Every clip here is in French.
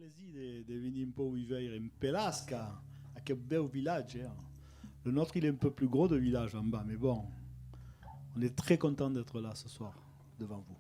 plaisir de venir un peu vivre en Pelasca, à quel bel village. Hein. Le nôtre, il est un peu plus gros de village en bas, mais bon, on est très content d'être là ce soir, devant vous.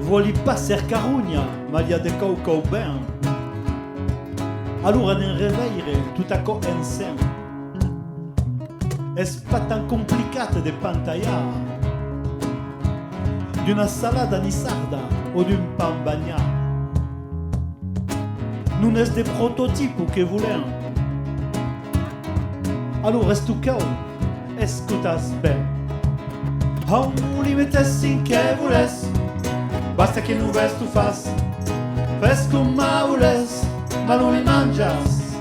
Vuoi passare Carugna, maglia de caucau ben. Allora ne reveire tutto a co insieme. Es pas tan complicato de pantaiar d'una salada ni sarda o d'un pan bagnat. Non es de prototipo che volem. Allora stucau, escutas ben. Hau li mettessi in che voles. Basta che non ves tu fas, fes come voles, ma non li mangias.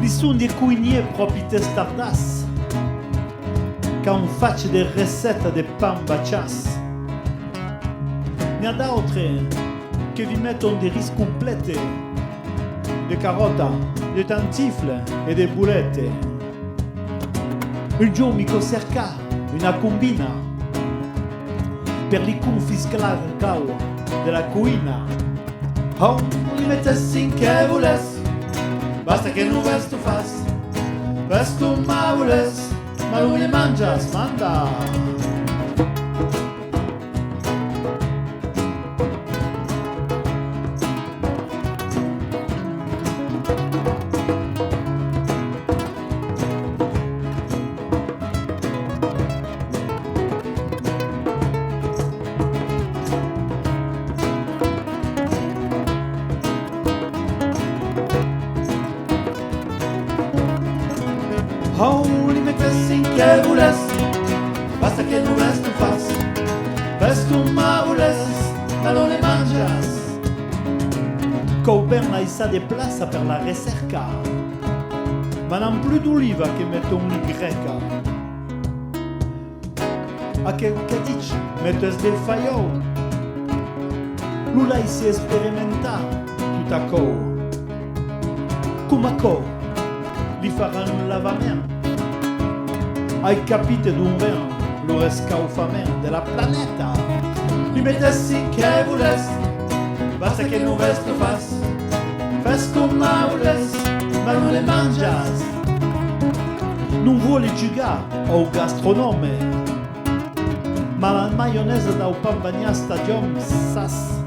Li son di cuinier propri testardas, quand faccio de ricette de pan bacias. Ne ha d'altre che vi mettono di riz complete, de carota, de tantifle e de boulette. Un giorno mi cerca una combina per li confiscare il calo della cuina. Oh, li mettessi in che voles, basta che non ves tu fas, ves tu ma voles, ma non li mangias, manda. Oh, li mettessi in che voles, basta che non ves tu fas, ves tu ma voles, ma non le mangias. Cauberna i sa de plaça per la recerca, ma non più d'oliva che mettono li greca. A che dici, mettes del faiò, l'ulai si sperimenta tutto a co. Come a co, li faranno un lavamento. Hai capito dunque lo rescalfamento della planeta? Li mettessi che voles, basta che non ves tu fas, fes come voles, ma non le mangias. Non vuole giocare al gastronome, ma la maionese da pan bagnat stagione sas.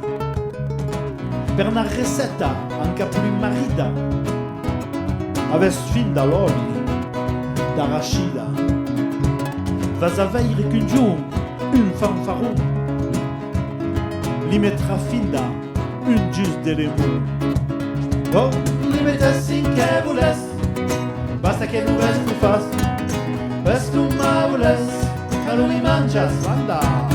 Per una ricetta anche più marida, avessi fin dall'olio d'arachida. Vas a veire qu'un jour, un fanfaron li mettra fin da un giusto de lemon. Oh, li mettessi in che voles, basta che non ves tu fas, ves tu ma voles, ma non li mangias, manda.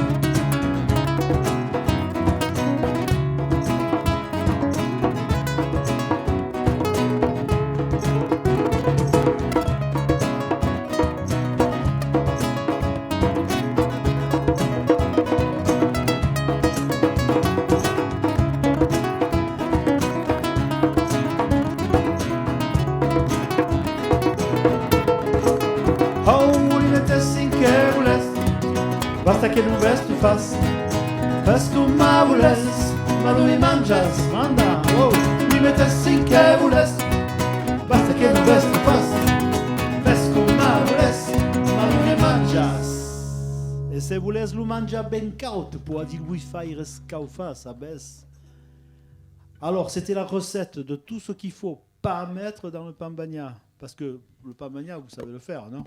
Basta che non ves tu fas, fes come voles, ma non li mangias, manda. Oh, li mettessi in che voles, basta che non ves tu fas, fes come voles, ma non li mangias. E se voles lo mangia ben caut, pour dire lui faire escalfar, sabes. Alors, c'était la recette de tout ce qu'il faut pas mettre dans le pan bagnat, parce que le pan bagnat, vous savez le faire, non?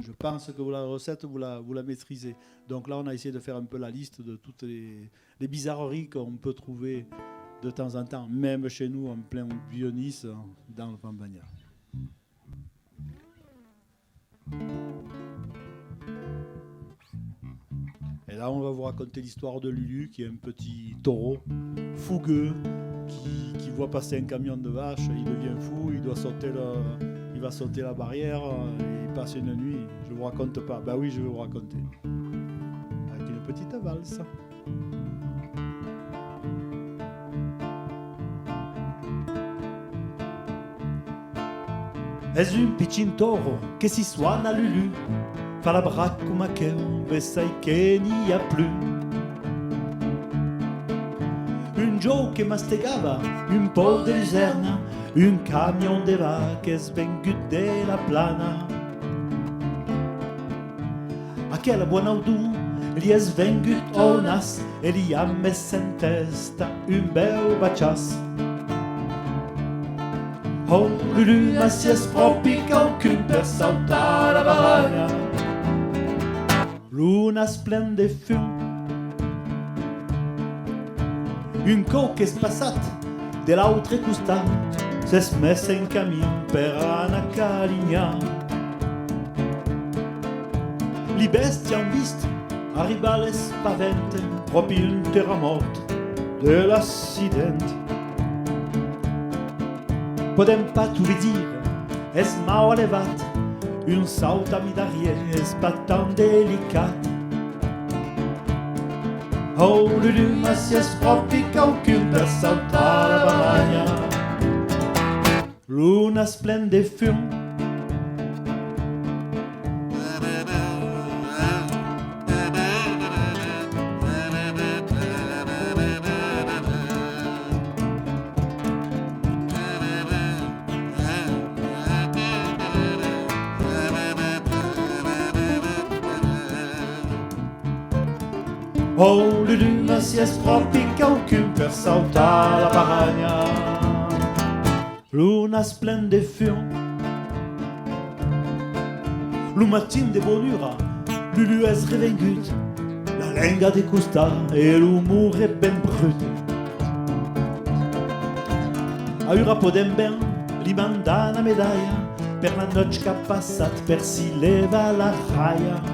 Je pense que la recette, vous la maîtrisez. Donc là, on a essayé de faire un peu la liste de toutes les bizarreries qu'on peut trouver de temps en temps, même chez nous, en plein Vieux-Nice, dans le pan bagnat. Et là, on va vous raconter l'histoire de Lulu, qui est un petit taureau fougueux, qui voit passer un camion de vaches, il devient fou, il va sauter la barrière, il passe une nuit. Je vous raconte pas. Ben oui, je vais vous raconter. Avec une petite valse. És un piccin toro che si suona Lulu, fa la bracco ma che sai che n'y a plus. Un Joe che mastegava un po' di luzerna, un camion de vaches vengut della plana. Aquella buona udù li è svengut o nas e li ha messo in testa un bel bacias. Oh Lulu, ma si è sproppica un cul per saltare la baragna. Luna splende fum. Un co che è spassato dell'altra costa si è smessa in cammino per una caligna. Li bestie han visto arrivare le spavente proprio un terremoto dell'accidente. Podem pas tout lui dire, es mau elevat, un saut a mi d'arrière, es pas tant délicat. Oh Lulu, ma si es proprio qualcun per saltare la baragna. Luna splende fum. Oh Lulu, ma si è sproppica un cul per saltare la baragna. Luna splende fion. Lo matin de bonura, Lulu es revengut, la lenga de costa e l'umor è ben brut. A ura podem ben li manda una medaglia per la noche che ha passat per si leva la raia.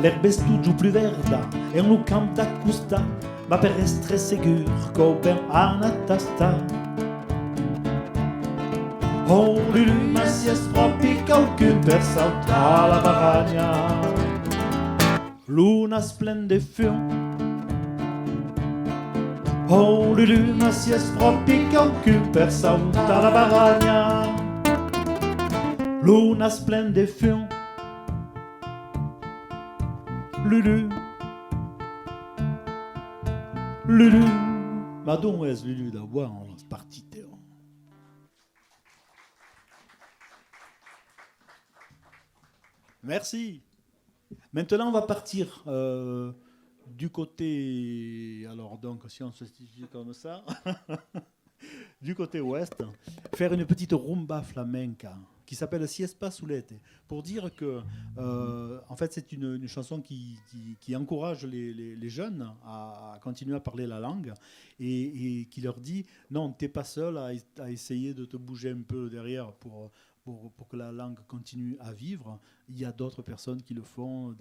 L'herbe è giù più verda e un campo d'accusta, ma per essere sicuro che ben ha una tasta. Oh Lulu, ma si è sproppica un cul per saltare la baragna. Luna splende fion. Oh Lulu, ma si è sproppica un cul per saltare la baragna. Luna splende fion. Lulu, Lulu, ma d'où est Lulu d'avoir en partie Théo. Merci. Maintenant, on va partir du côté. Alors, donc, si on se situe comme ça, du côté ouest, faire une petite rumba flamenca qui s'appelle Si es pas soulete, pour dire que en fait c'est une chanson qui encourage les jeunes à continuer à parler la langue et qui leur dit non, t'es pas seul à essayer de te bouger un peu derrière pour que la langue continue à vivre. Il y a d'autres personnes qui le font,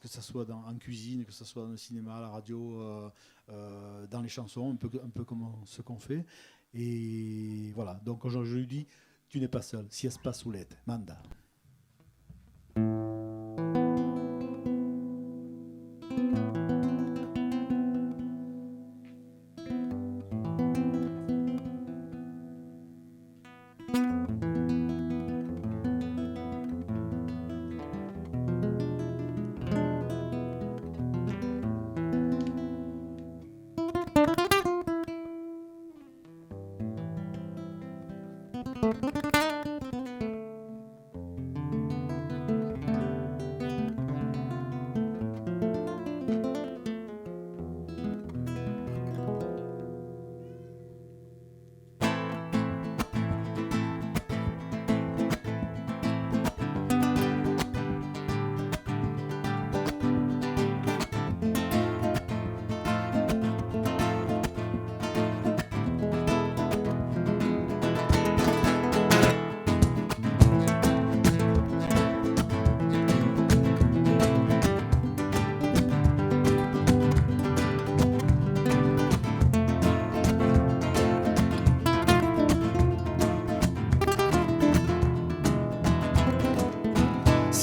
que ce soit en cuisine, que ce soit dans le cinéma, à la radio, dans les chansons, un peu comme ce qu'on fait. Et voilà, donc je lui dis, tu n'es pas seul, si es pas soulete, manda.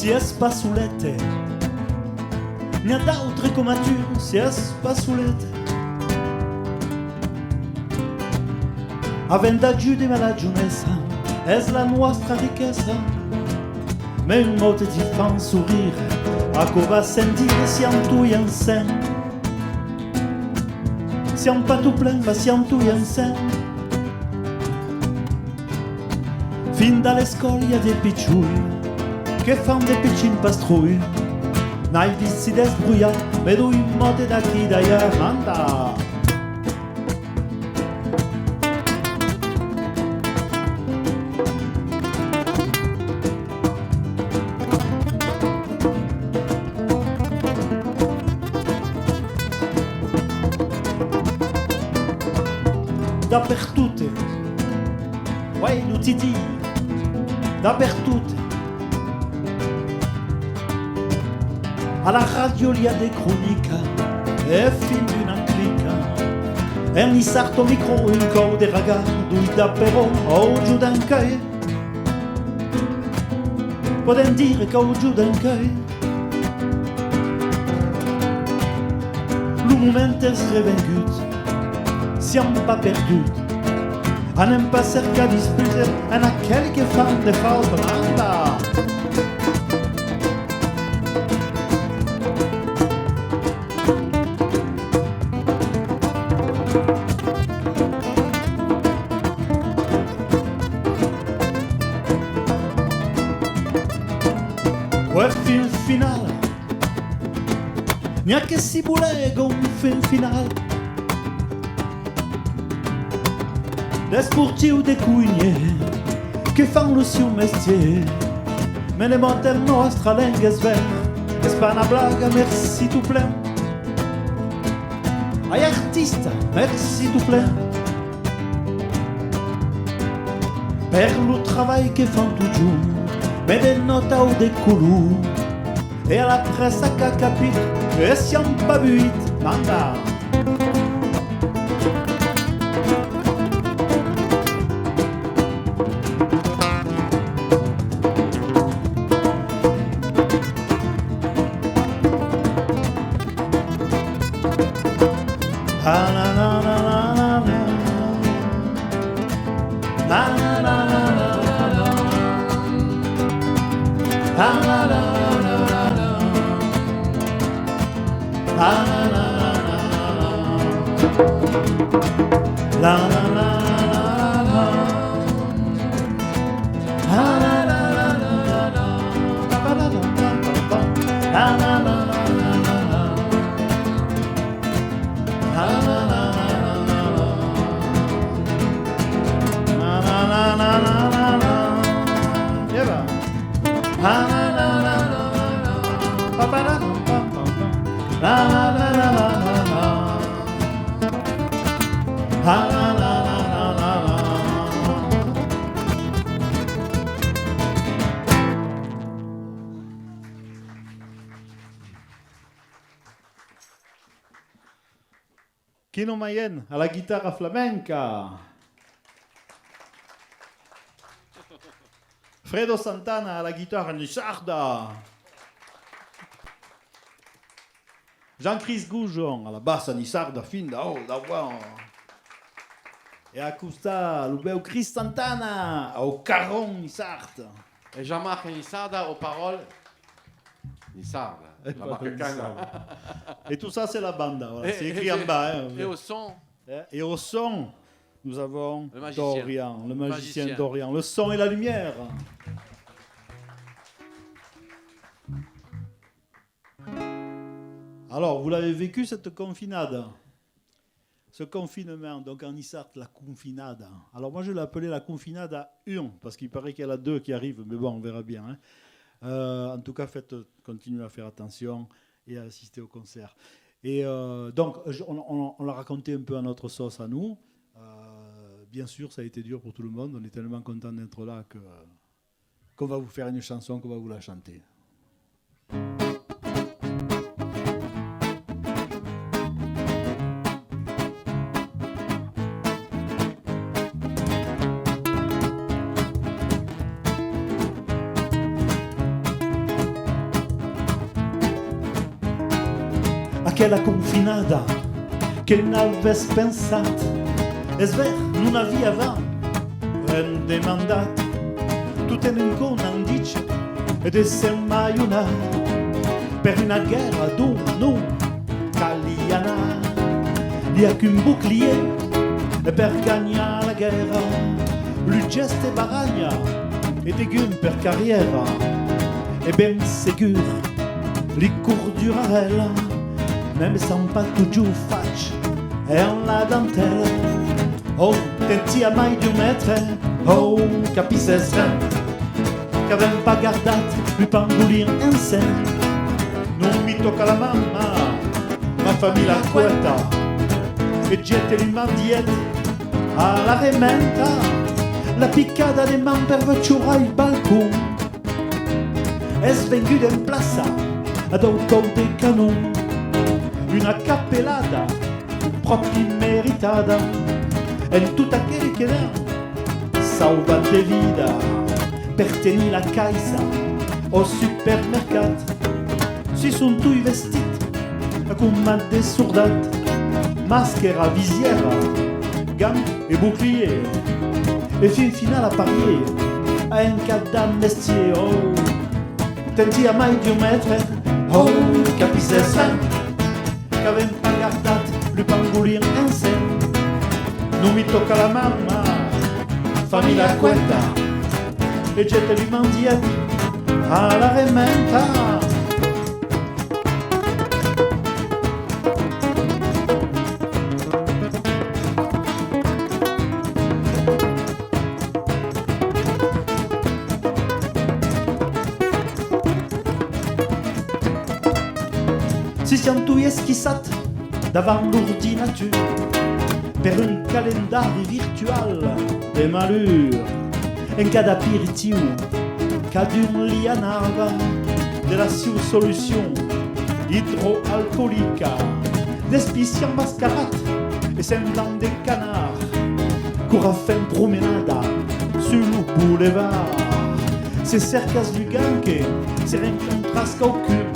si es spasulette, n'hi ha d'altre come tu, si es spasulette. Avendaggiù di la giunessa, è la nostra ricchezza, ma un mot ti fa un sourire, a co va sentire siamo tu insieme. Siamo pas tout plein, ma siamo tu insieme. Fin dalle scoglie dei picciui, che fan dei piccini pastrui, n'hai visti desbrugliare, vedo in mote da chi da manda. Dappertutto, ouais, nous ti dit, dappertutto. À la radio il y a des chroniques, e fin d'une clique. E ogni sarto micro un co de ragazzi, davvero oggi d'un cae. Podem dire che oggi d'un cae. Le moment est revengut, siamo pas perdus. A n'aime pas cerca disputer, en a quelques femmes de fausse demanda. Ouais, film final, n'hi a che si vuole un film final. Des sportivi ou des cuiniers che fanno il suo mestiere, me ne monta il nostro lengue sver, e fa una blaga, merci tout plein. Ai artista, merci tout plein. Per lo travail che fanno tout giù, me des notes ou des coulous, e alla pressa che ha capito che siamo pas buit, manda. Kino Mayen à la guitare flamenca. Fredo Santana à la guitare nisarda. Jean-Chris Goujon à la basse nisarda finda. Oh, d'abord. Et à Custa, le Chris Santana au caron nisarda. Et Jean-Marc Nisarda aux paroles. Nisarda. Et tout ça, c'est la bande. Voilà. C'est écrit en bas. Hein. Et au son. Et au son, nous avons Dorian, le magicien Magicien. Dorian. Le son et la lumière. Alors, vous l'avez vécu, cette confinade. Ce confinement, donc en Isart, la confinade. Alors moi, je l'ai appelé la confinade à 1, parce qu'il paraît qu'il y en a 2 qui arrivent, mais bon, on verra bien. Hein. En tout cas, continuez à faire attention et à assister au concert. Et donc, on l'a raconté un peu à notre sauce à nous. Bien sûr, ça a été dur pour tout le monde. On est tellement content d'être là qu'on va vous faire une chanson, qu'on va vous la chanter. quella confinata che n'avesse pensato e sver non aveva rende mandato tutto in un dice ed essere mai una per una guerra d'un non caliana il y a qu'un bouclier e per gagner la guerra lui geste baragna e dégume per carriera e ben sécure li cours durarella même sans pas toujours fâche et en la dentelle oh tenti a mai du maître oh capisses qu'avem pas gardat lui pangolir en scène non mi tocca la mamma ma famille la cuenta e gente li mandiette alla rementa la piccata de man per vecciura il balcon è svenguta in plaza ad un colpo di canon una cappellata proprio meritata e tutta quella che era salvate vita per tenere la cassa au supermercato si sono tutti vestiti come dei soldati maschera, visiera gants e bouclier e fin finale a parier a un cadà mestier oh tenti a mai di un maître oh capisses qu'avem pas gardat lui pangolir en scène non mi tocca la mamma fammi la cuenta e gente li mandiette alla rementa si siamo tutti esquissati davanti l'ordinateur per un calendario virtual de malheur en cada aperitivo cada un lianava della sua soluzione hydroalcoolica d'especie mascarate e semblant des canards courent faire une promenada sur le boulevard se cercas du ganque se rencontras qu'aucun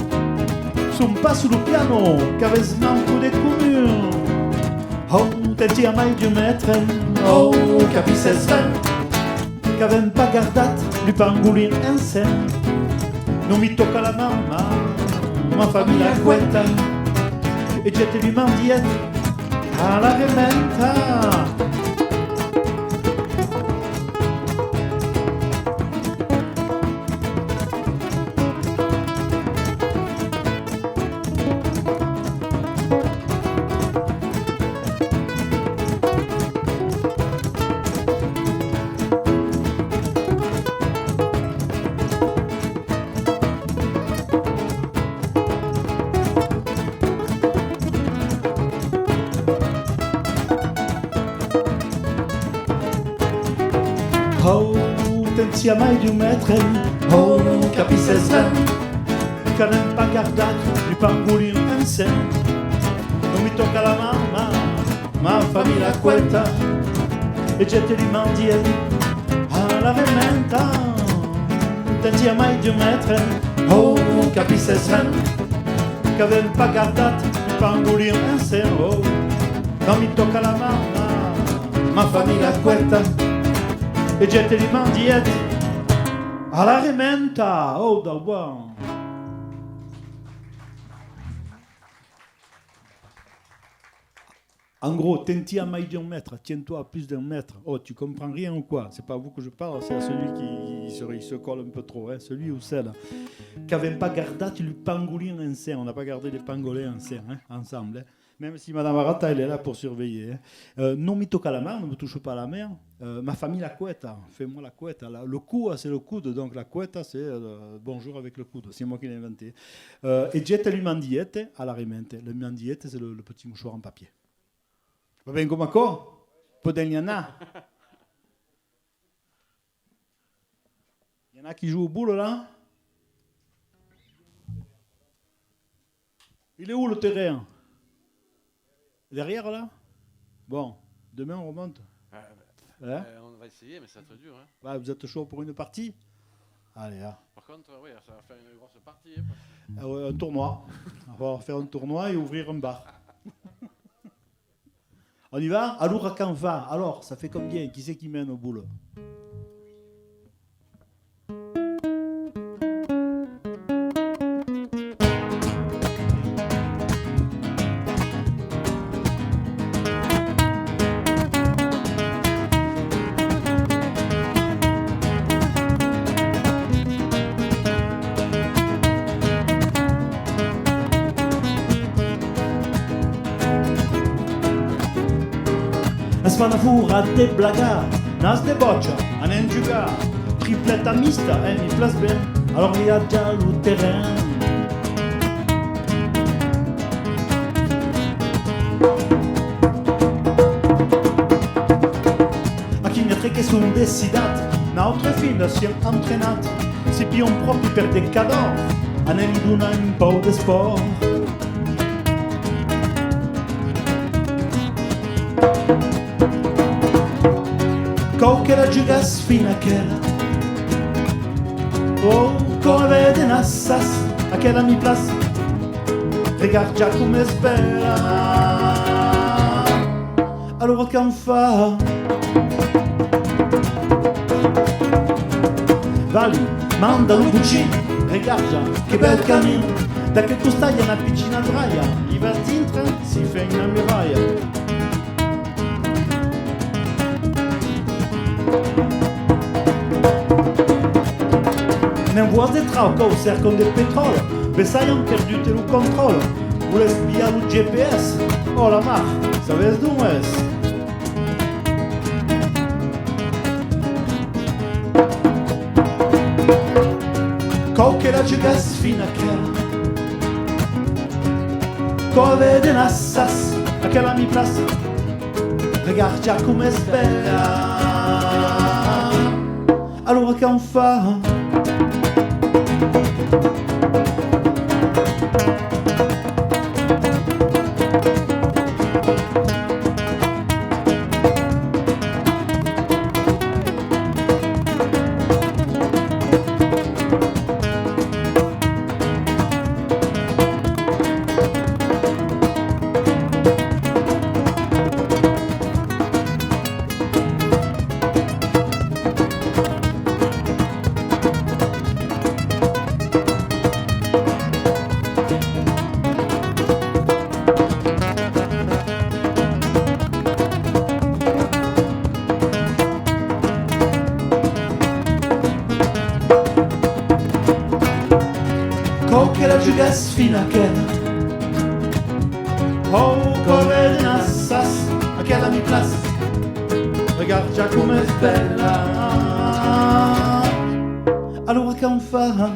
son pas sur le piano qu'avais manco de commune oh tenti a mai di un maître oh capisses qu'avem pas gardat lui pangolin en scène non mi tocca la mamma ma famille la cuenta e gente li mandiette alla rementa oh tenti a mai di un maître oh capisses qu'avem pas gardat lui pangolir en scène non mi tocca la mamma ma famille la cuenta e gente li mandiette alla rementa tenti a mai di un maître oh capisses qu'avem pas gardat lui pangolir en scène oh non mi tocca la mamma ma famille la cuenta e gente li mandiette alla rementa oh da buon. En gros, tenti à maille d'un mètre, tiens-toi à plus d'un mètre. Oh, tu comprends rien ou quoi? C'est pas à vous que je parle, c'est à celui qui se colle un peu trop, hein, celui ou celle. Qu'avait pas gardé le pangolin en serre. On n'a pas gardé les pangolins en serre, hein, ensemble. Hein. Même si Madame Arata, elle est là pour surveiller. Hein. Non mi tocca la main, ne me touche pas la mer. Ma famille la couette, fais-moi la couette. Le cou, c'est le coude, donc la couette, c'est bonjour avec le coude. C'est moi qui l'ai inventé. Et jette le mandiette à la remente. Le mandiette, c'est le petit mouchoir en papier. Va bene come co? Podeniana. Il y en a qui jouent au boule là? Il est où le terrain? Derrière là? Bon, demain on remonte. On va essayer, mais c'est très dur. Hein. Bah, vous êtes chaud pour une partie? Allez, hein. Par contre, oui, ça va faire une grosse partie. Hein, Un tournoi. On va faire un tournoi et ouvrir un bar. On y va? Alors, quand va? Alors, ça fait combien? Qui c'est qui mène au boule? Es fa una fura de blagar, nas de boccia, anem jugar, tripleta mixta, mi place ben, alors viatja al terrain. Aquí n'hi ha tre que són decidat, notre fill s'hi ha entrenat, si pion propi per de cador, anem donant un pau d'esport. Che la giugas fino a che oh, come vede nassas a che la mi place regarde già come spera allora che fa Vali, manda un cucino regarde già che bel cammino da che costaglia una piccina draia gli va dintre si fa una muraia nem voz de trauca, o cercam de petróleo Bessaiam perdu o controle Voulez espiar o GPS Oh la mar, sabes d'on és? Qual que la jugas fina aquela Qual vede nassas Aquela mi place Regarde já como és bella Allora che fa? Che la giugas fino a che Oh, come nassas a che la mi place Regarde già come è bella Allora che fa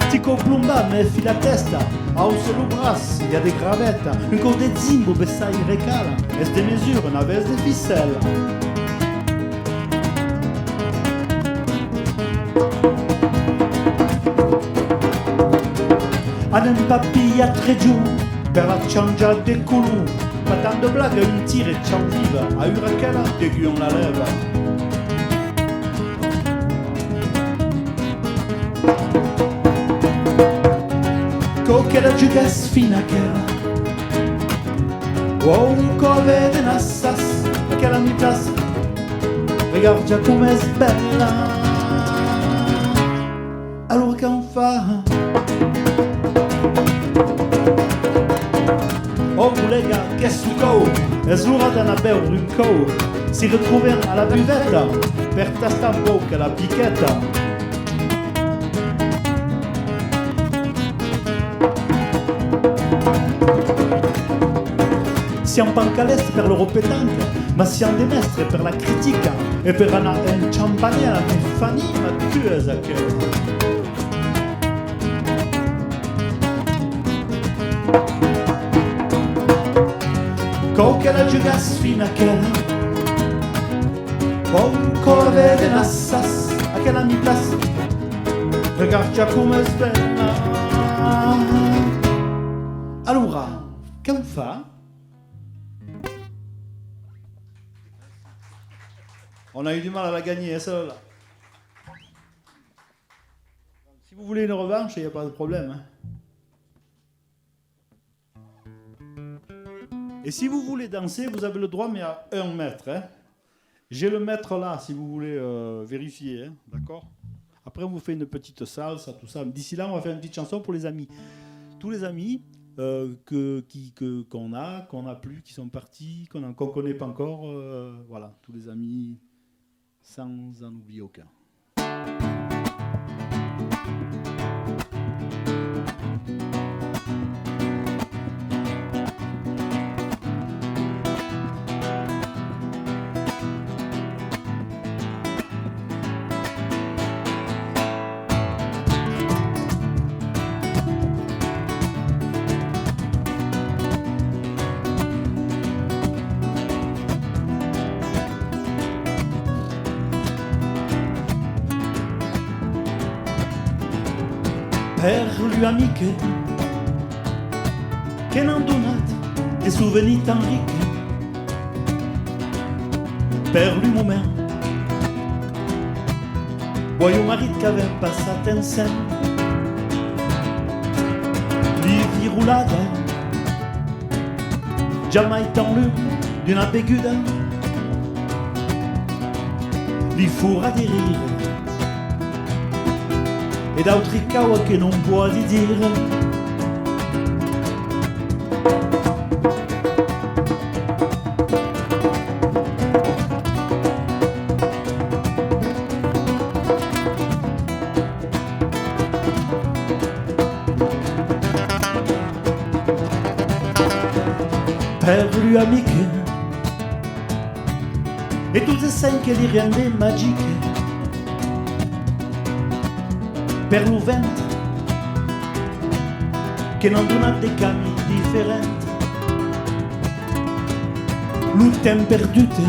Tico plomba me fi la testa Aus lo bras, il y a des gravettes Un cor de zimbo bessai recala Es de mesure, una vez de ficelle Anem papilla tre giù per la ciangia de colù Patando blaga un tire cian viva A Urachela de guion la leva Co che la giugas fina che Oh, co vede nassas Che la mi place Regarde già come è bella Allora che fa Oh lega, qu'est-ce go Es l'ora d'ana beure un cou Si retrouver à la buvette Per tasta un poc la piquetta Siam pancalest per loro petanca Ma siam de mestre per la critica E per ana en champagnera Me fani ma tuesa che Co che la giugas fino a che Oh, co vede nassas A che la mi place Regarde già come è bella Allora, che fa? On a eu du mal à la gagner, hein, celle-là. Si vous voulez une revanche, il n'y a pas de problème. Hein. Et si vous voulez danser, vous avez le droit, mais à 1 mètre. Hein. J'ai le mètre là, si vous voulez vérifier. Hein. D'accord ? Après, on vous fait une petite salsa, tout ça. D'ici là, on va faire une petite chanson pour les amis. Tous les amis qu'on a plus, qui sont partis, qu'on ne connaît pas encore. Voilà, tous les amis, sans en oublier aucun. Per lui amiche che n'han donat des souvenirs tan ricchi, per lui moment vuoi un marito che aveva passato insieme li virulata jamais tant lu d'una beguda li fura di rire e d'altri cava che non può di dire. Per lui amiche e tutte sen che li rende magiche. Per lo vento che non dona dei cammi differenti, lo tempo perduto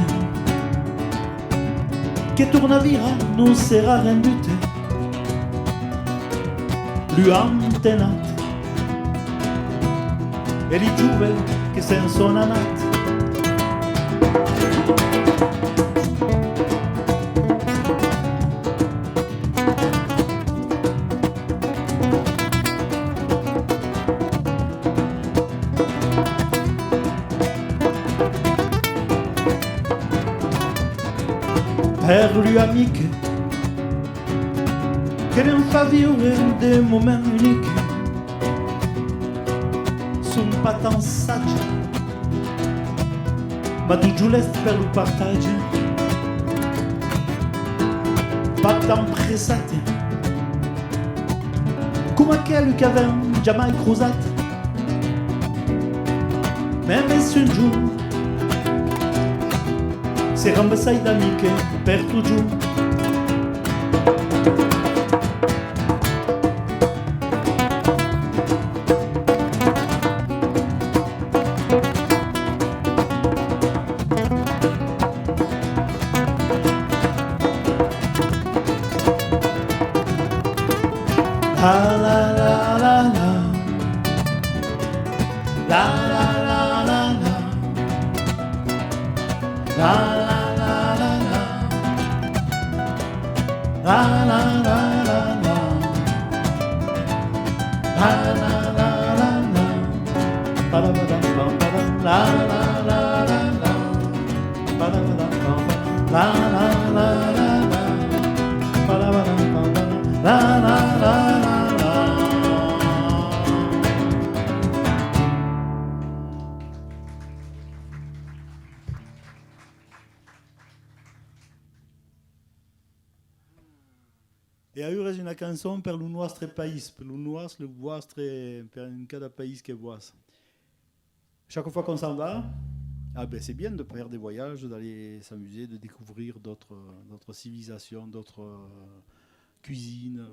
che torna via non sarà renduto, lui antenato e li giovani che se ne sono nati. Per lui amiche che non fa vivere dei momenti unici, sono pas tant saggi, ma tu giulesti per lo partage, pas tant pressati, come quelli che avevano già mai cruzato, ma messo in giù. Se rambassai d'amiche per tu giù. La la la la la, la la la la la, la. La la la la la, la la la la la, ba da ba da ba ba da, la la la la la, ba da ba da ba ba, la la la la la, ba da ba da ba ba, la la la la la. E a ures una canzone per le nostre paesi, per le vostre, per cada pays che vuoi. Chaque fois qu'on s'en va, ah ben c'est bien de faire des voyages, d'aller s'amuser, de découvrir d'autres civilisations, d'autres cuisines,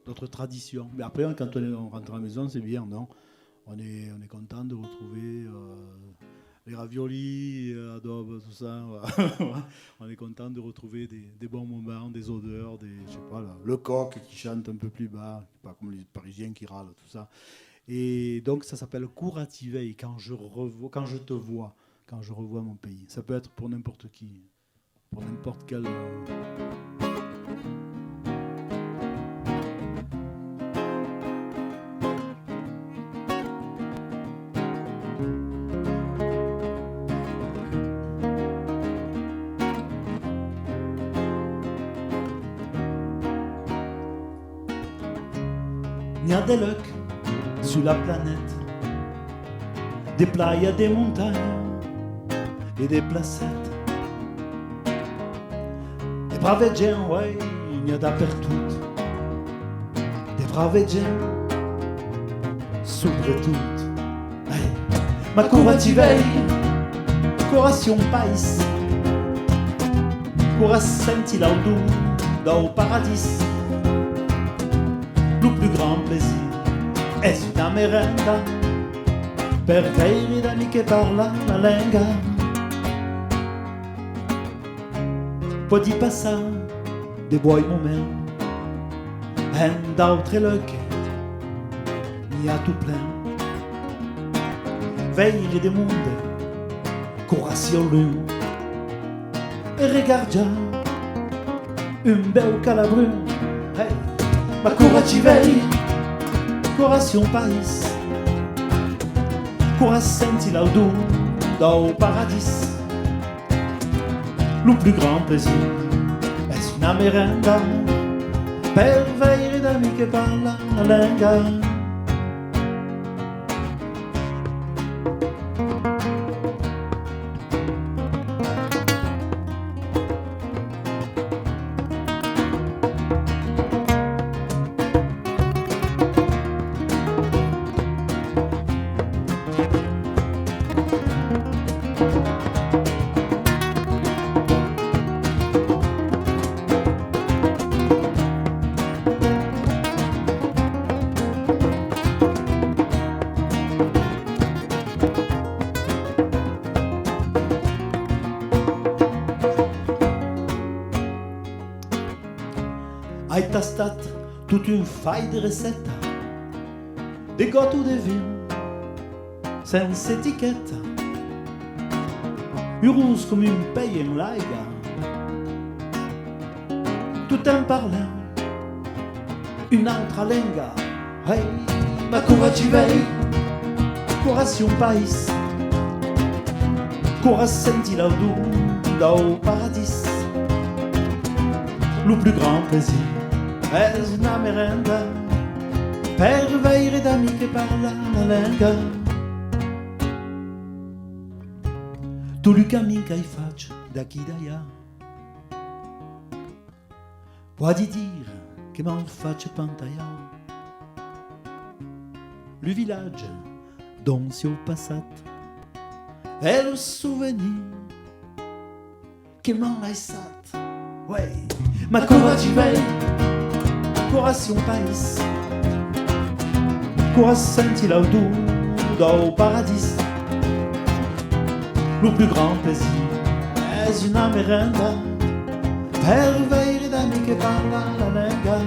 d'autres traditions. Mais après, quand on rentre à la maison, c'est bien, non ? On est content de retrouver les raviolis, adobe, tout ça. On est content de retrouver des bons moments, des odeurs, je sais pas, le coq qui chante un peu plus bas, pas comme les Parisiens qui râlent, tout ça. Et donc ça s'appelle Courativei, quand je te vois, quand je revois mon pays. Ça peut être pour n'importe qui, pour n'importe quel... Il y a des lacs sur la planète, des playas, des montagnes et des placettes. Des braves gens, ouais, il y a dappertout. Des braves gens, soprattutto. Hey. Ma cura ti veille, coration pais, cura senti l'audu dal paradis. Le plus grand plaisir è una merenda per veri d'amici che parla la lingua. Poi di passare dei buoni momenti e d'altre loche mi ha tutto plein. Veri del mondo, coration lune e regarda un bel calabrun. Hey. Ma cura ci vei, coration pais, cura senti l'audu dal paradis. Le plus grand plaisir è una merenda per veri d'amici che parla la lingua. Hai tastato tutta un fai di ricetta, di gotto di vino, senza etichetta, rouge come un pays in laiga, tout en parlant un'altra lingua. Hey, ma cura ci vei, coration pais, cura senti l'audu dal paradis. Le plus grand plaisir è una merenda per veri d'amici che parla la lingua. Tout le camin che faccio da qui d'allà, puoi dire che m'en faccio pantagliare. Le village dont si ho passato è lo souvenir che m'en lasciato. Ouais. Ma cura ci vei, coration pais, cura senti l'audu dal paradis. Le plus grand plaisir è una merenda per veri d'amici che parla la lingua.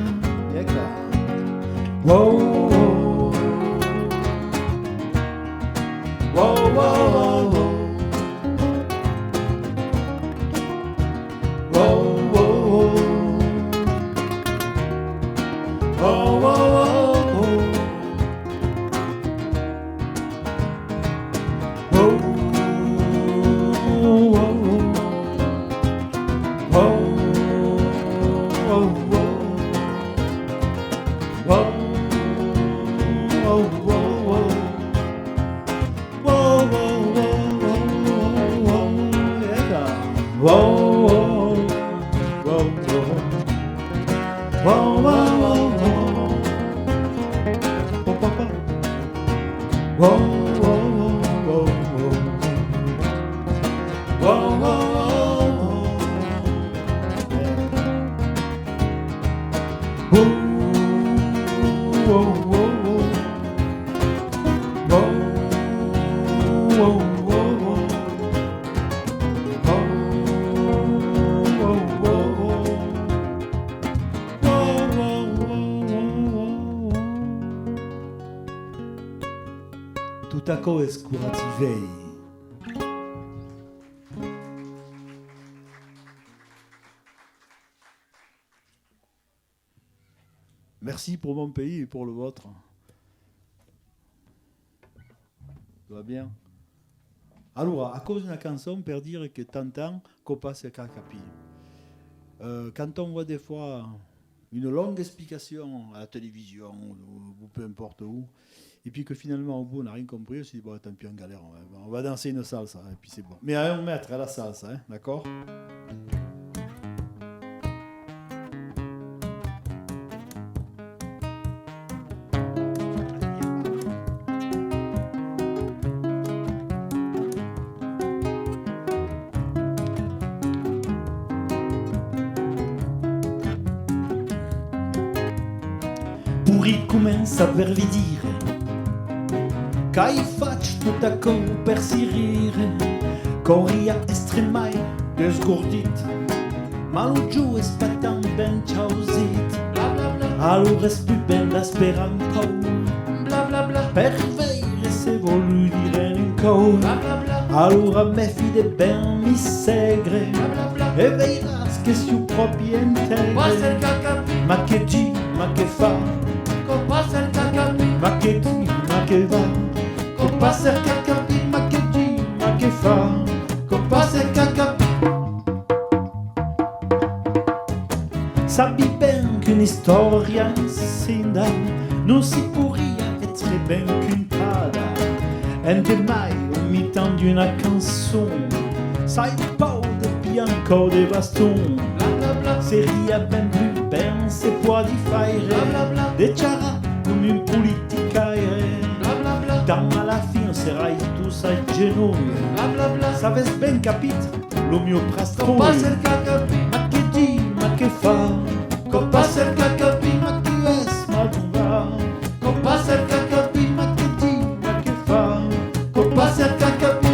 Wow, wow, wow, wow, wow. Tutako escurativei. Merci pour mon pays et pour le vôtre. Ça va bien? Alors, à cause de la chanson, per dire que t'entends qu'on passe à Cacapi. Quand on voit des fois une longue explication à la télévision ou peu importe où, et puis que finalement au bout on n'a rien compris, on se dit bon tant pis on galère, on va danser une salsa et puis c'est bon. Mais à 1 mètre à la salsa, hein, d'accord? Ricomincia per vi dire che faccio tutto a per si rire corria estremai desgordit ma lo giù è spattan ben ciausit allora è più ben da sperare un po' per vedere se voglio dire un po' allora me fide ben mi segre e vedrás che si proprio integre ma che gi, ma che fa passa il cacapi, ma che di, ma che va, passa il cacapi, ma che di, ma che fa, passa il cacapi. Sappi ben qu'une storia insinda non si pourria être ben contata, ente mai au mi-temps d'une canzone, sai pas de bianco de baston, seria ben plus ben se può di fare, de ciara come in politica dans alla fine sarai tu sai genoi saves ben capito lo mio prastro passa il cacapi ma che di ma che fa passa il cacapi ma che es ma tu va passa il cacapi ma che di ma che fa passa il cacapi.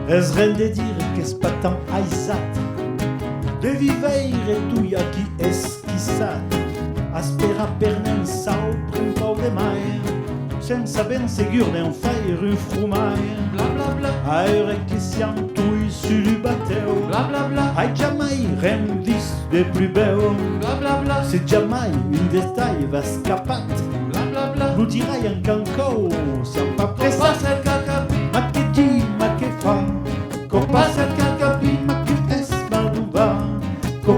Es rende dire che spattan aisat de viveire tuia chi eschissat aspera per nen sau printau de mai senza ben segur nen faire un frumai aere che siam tui sul batteo ai jamais ren vis de plus bel se jamais un détail va scappat lo dirai en cancau siam pas pressat ma che di ma che fa passa il cacapi ma che es ma non va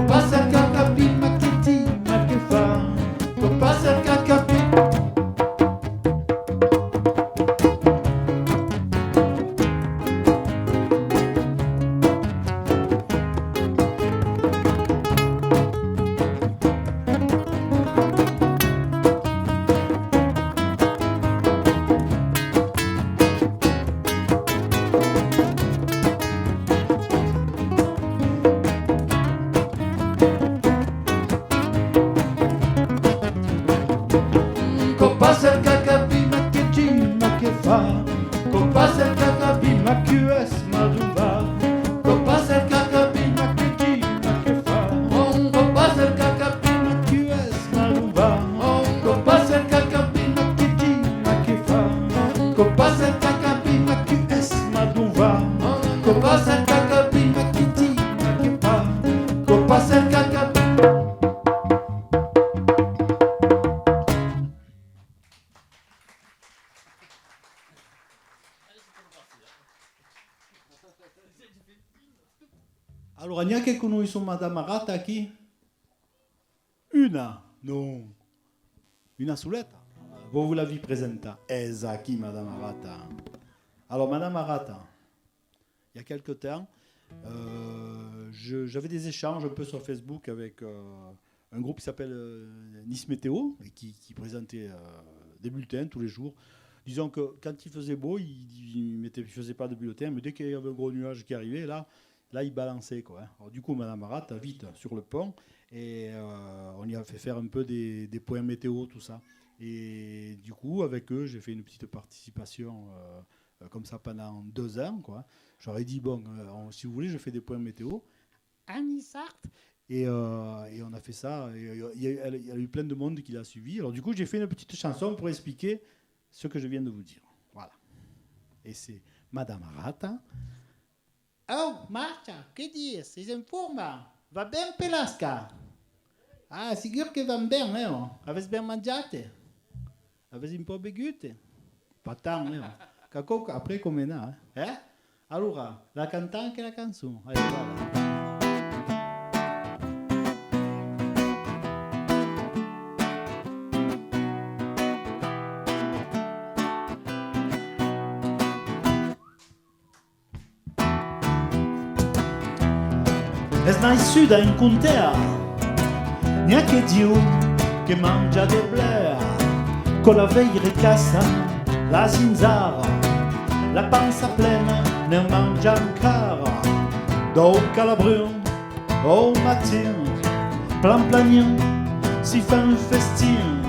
passa il cacapi ma che di ma che fa passa il cacapi. Passa il cacapi ma che gi ma che fa passa il cacapi ma che es ma non va passa il cacapi ma che gi ma che fa passa il cacapi ma che es ma non va passa il cacapi ma che gi ma che fa passa il cacapi ma che es ma non va passa il cacapi ma che gi ma che fa passa il cacapi. Allora, neanche conosco Madame Arata qui? Una? Non. Una soletta? Vous l'avez présentée. Esa qui, Madame Arata? Alors, Madame Arata, il y a quelque temps, j'avais des échanges un peu sur Facebook avec un groupe qui s'appelle Nice Météo, et qui présentait des bulletins tous les jours. Disons que quand il faisait beau, il ne faisait pas de bulletin, mais dès qu'il y avait un gros nuage qui arrivait, là il balançait, quoi. Alors, du coup, Madame Marat, vite sur le pont, Et on y a fait faire un peu des points météo, tout ça. Et du coup, avec eux, j'ai fait une petite participation comme ça pendant 2 ans, quoi. J'aurais dit, bon, si vous voulez, je fais des points météo. Annie Sartre. Et on a fait ça. Il y a eu plein de monde qui l'a suivi. Alors du coup, j'ai fait une petite chanson pour expliquer ce que je viens de vous dire. Voilà. Et c'est Madame Arata. Oh, Marcia, che dici? Sei in forma? Va bene Pelasca? Ah, sicuro che va bene, eh? Avete ben mangiate? Avete un po' bevuto? Pas tant, eh? Après, come no, eh? Allora, la cantate anche la canzone. Allez, voilà. Es nasciuta in contea, neanche Dio che mangia de blea, con la veille cassa, la zinzara, la panza plena ne mangia ancora, do calabrion, au matin, plan planien, si fa un festin,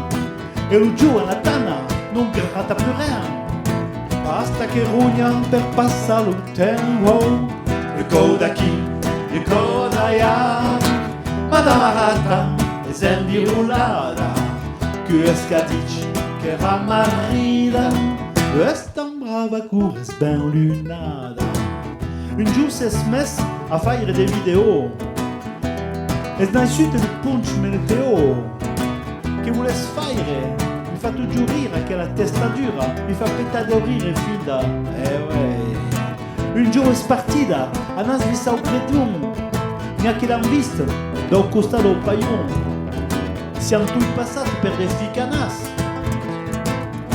e lo giù alla tana non gratta più rien, basta che rugna per passare il tempo, e coda chi, e coda ya, Madame Arata, e zendi rullada, che escadici, che ramarida, es tan brava che es ben lunada. Un giù si è smesso a fare dei video, es nasciuto il punch meteo, che vuole fare, mi fa tutto rire che la testa dura, mi fa pettare rire fida, ouais. Un giorno è partita, a nas vista un cretun, neanche l'hanno visto, da un costato un paio. Siamo tutti passati per le ficanas.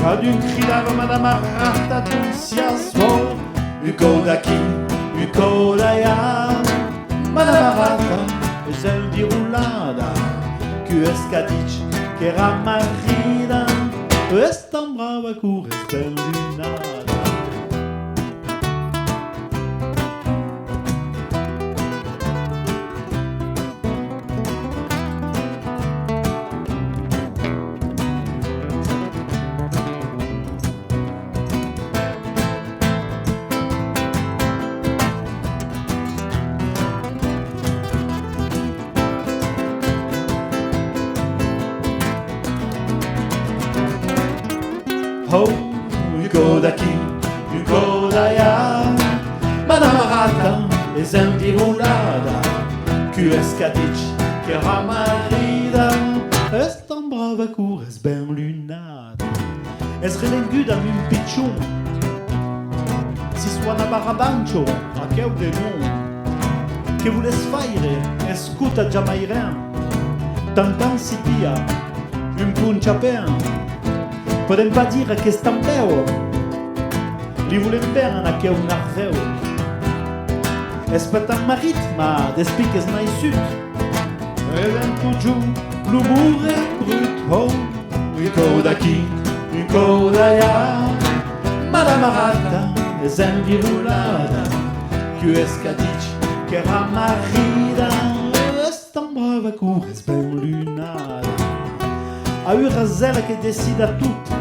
Ad un gridava Madame Arata, tu sia suo, un coda qui, un coda ya. Madame Arata, e cel di rullada, che escadici, che ramarida, es tan brava che es ben lunada. Oh, un coda qui, un coda ya, Madame Arata, e zendi rullada, che escadici, che ramarida, es tan brava che es ben lunada, es relenguda un picciun, si suona barabancio, a che de non, che vuole fare, escuta giamairen, tantan si pia, un punciapen. Podem pas dire che sta peu, li volem bene che un arveu. Es petan marit, ma despic es naisut. Even tu giù, l'umor è brut, oh, un coda qui, un coda ya. Madame Arata, es envirulada, che escadici, che ramarida, es tan brava che es ben lunada. A Urazela che decida tutto,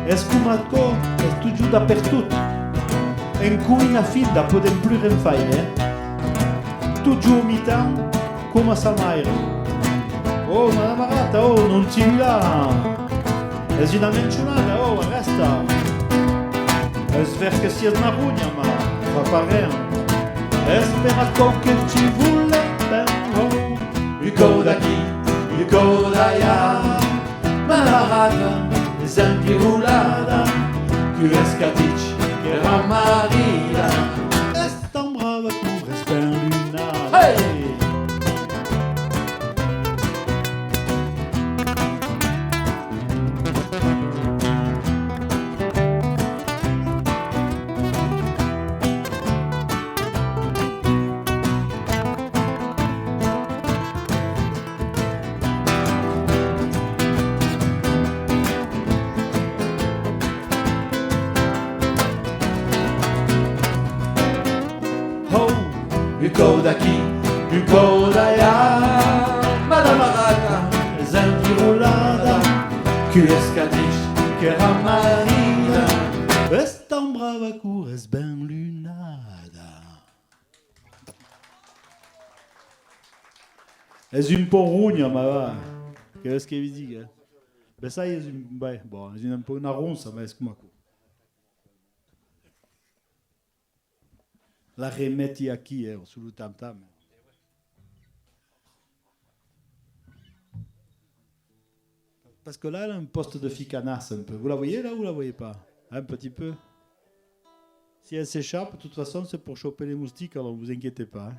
es cumato, es tutto dappertutto, en cui una fida podem più rinfare, tu giù mitan, come sa mai. Oh, Madame Arata, oh, non ti là, es una mencionata, oh, resta, es ver che sia una rugna, ma fa pare, es per che ci vuole ben, oh, un coda qui, un coda ya. Madame Arata, e zendi rullada, che escadici, che ramarida, es tan brava che es ben lunada. Hey! Un coda qui, un coda ya. que es cadix, que era marina, es tan brava que es ben lunada. És un porrugna, ma va. Que és que vi diga? Ben ça és un... Bé, bon, és un peu una ronça, ma és com a... La remeti aqui, sur le tam-tam. Parce que là, elle a un poste de ficanasse un peu. Vous la voyez là ou vous la voyez pas? Un petit peu. Si elle s'échappe, de toute façon, c'est pour choper les moustiques, alors ne vous inquiétez pas. Hein.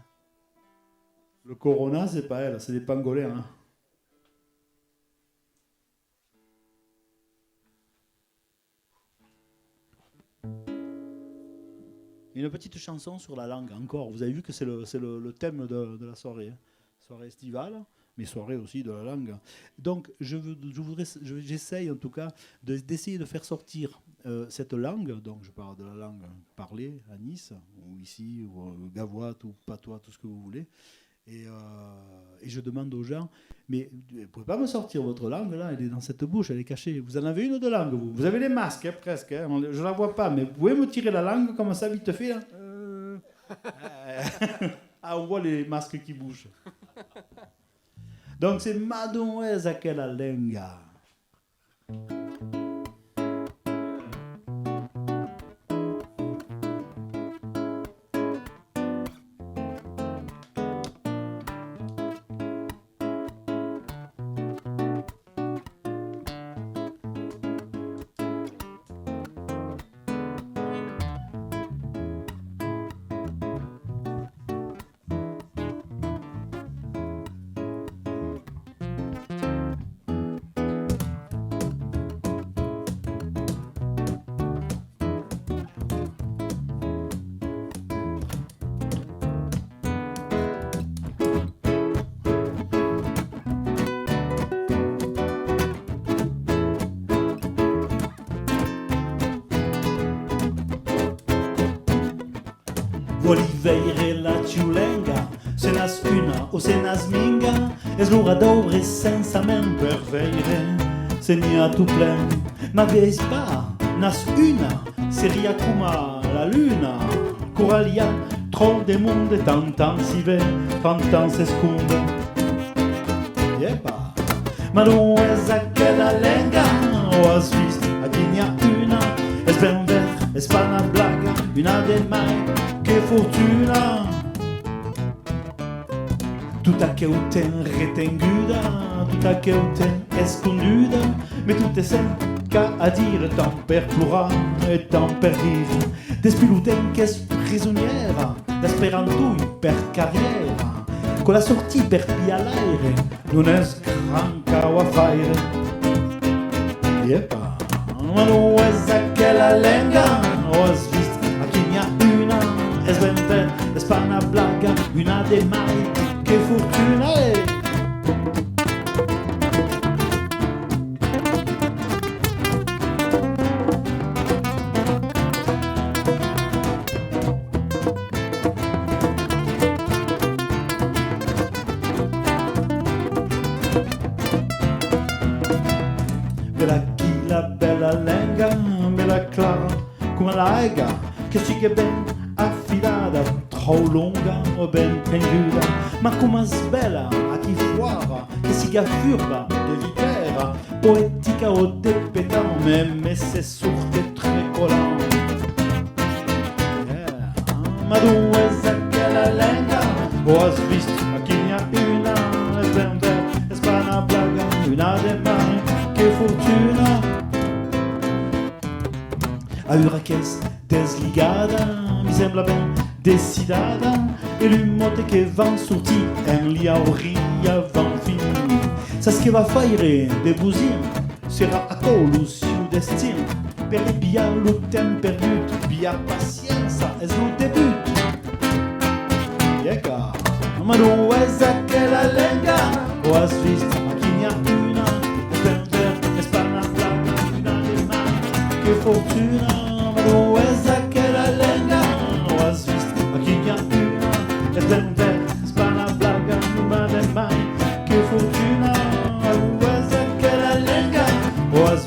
Le corona, c'est pas elle, c'est des pangolins. Hein. Une petite chanson sur la langue, encore. Vous avez vu que c'est le thème de la soirée. Hein. Soirée estivale, mais soirée aussi de la langue. Donc, j'essaye en tout cas d'essayer de faire sortir cette langue. Donc, je parle de la langue parlée à Nice, ou ici, ou gavoite, ou patois, tout ce que vous voulez. Et je demande aux gens, mais vous ne pouvez pas me sortir votre langue, là, elle est dans cette bouche, elle est cachée. Vous en avez une de langue, vous avez les masques, hein, presque, hein, je ne la vois pas, mais vous pouvez me tirer la langue comme ça, vite fait, là Ah, on voit les masques qui bougent. Donc c'est Mademoiselle aquella lenga. Oliveira la ciulenga, se nas una o se nas minga, es l'orador senza men per veire, se n'hi ha tu plen, ma veis pas, nas una, seria kuma la luna, coralia, tron de monde, tantan si ve, tantan s'esconde. Yepa, ma non es aquella lenga, o has vist, aquí n'hi ha una, es ben ver, es pa una blaga, una de mai, que fortuna. Tutta che uten retenguda, tutta che uten esconduda, mais tout est sempre a dire, tant per plorar et tant per rire. Despiluten che es prisonniera, d'esperantui per carriera, con la sortie per via l'aire, non es gran cau a faire. Yepa, ma non es aquella lenga, o has vist, aquí n'hi ha una, es ben ver, es pa una blaga, una de mai, que fortuna è. Bella chi la bella lenga, bella clara, come la ega, che si che ben affidata, troppo lunga o ben penduta, ma come sbella a chi fuara, che si furba de vipera, poetica o de pétant, même se sorte tricolant. Yeah. Ma dove è aquella lenga, o has vist, aquí n'hi ha una, es ben ver, es pa una blaga, una de mai, che fortuna. A Uraques desligada, mi sembla ben decidada, e l'umote che van sortir, en li hauria van finir. Saps che va faire de busir, sera a colo siu destin, per bia lo tem perdut, bia pacienza es lo debut. Yeca, ma no es aquella lenga, o has vist, aquí n'hi ha una, es ben ver, es pa una plaga, una de mai, che fortuna. No es aquella lenga, o has vist, aquí n'hi ha una, es ben ver, es pa una blaga, una de mai, che fortuna. No es aquella lenga, o has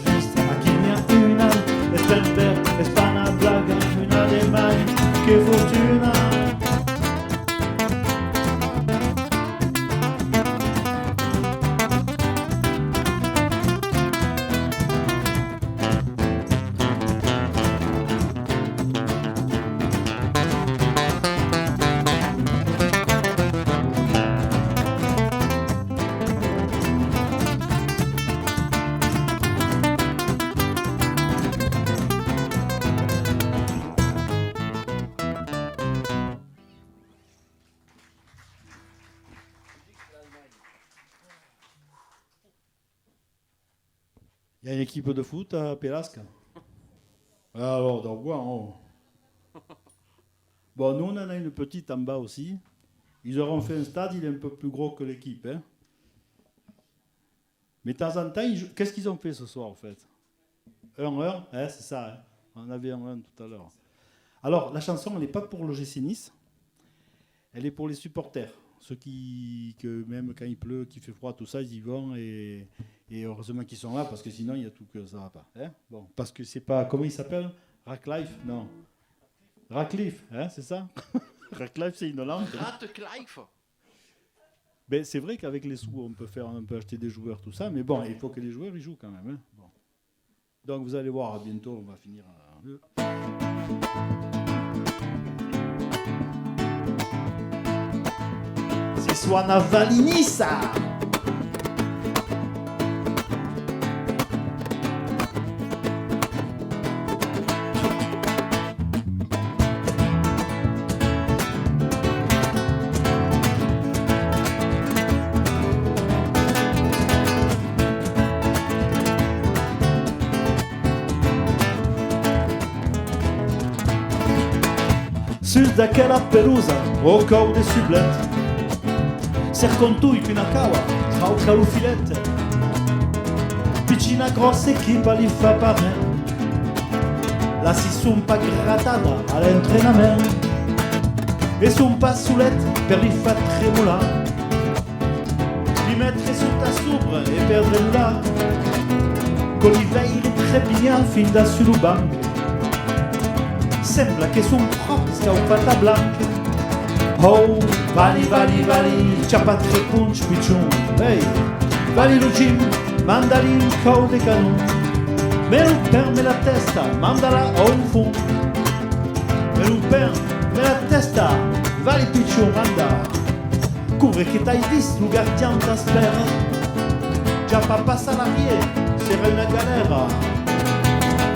Il y a une équipe de foot à Pélasque. Alors, donc, bon, nous, on en a une petite en bas aussi. Ils auront fait un stade, il est un peu plus gros que l'équipe. Hein. Mais de temps en temps, qu'est-ce qu'ils ont fait ce soir, en fait 1-1, hein, c'est ça. Hein. On avait 1-1 tout à l'heure. Alors, la chanson, elle n'est pas pour l'OGC Nice. Elle est pour les supporters. Ceux que même quand il pleut, qu'il fait froid, tout ça, ils y vont. Et heureusement qu'ils sont là, parce que sinon, il y a tout que ça ne va pas. Hein bon, parce que c'est pas... Comment il s'appelle Racklife Non. Rackliff, hein, c'est ça Racklife, c'est une langue. Racklife. Ben, c'est vrai qu'avec les sous, on peut acheter des joueurs, tout ça. Mais bon, il faut que les joueurs ils jouent quand même. Hein. Bon. Donc, vous allez voir, bientôt, on va finir... Si suona Valinissa. Sus daquela pelusa, o cau de sublette. Cercon-tu una cava, trauca lo filette. Piccina grossa equipa li fa pare. La si son pa grattada all'entrenament. E son pa soulette per li fa tremolar. Li mettre su ta subra e perdre là. Con li veille trepigna fin da sul banc. Sembla che son proprio scaupata blanca. Oh, vali, vali, vali, c'ha pas tre punch piccion. Hey, vali lo gym, mandali un cau de canon. Me lo perme la testa, mandala a un fond. Me lo perme la testa, vali piccion, manda. Couvre che t'hai visto, lo gardien t'aspera. Già pas passa l'arrière, c'est una galera.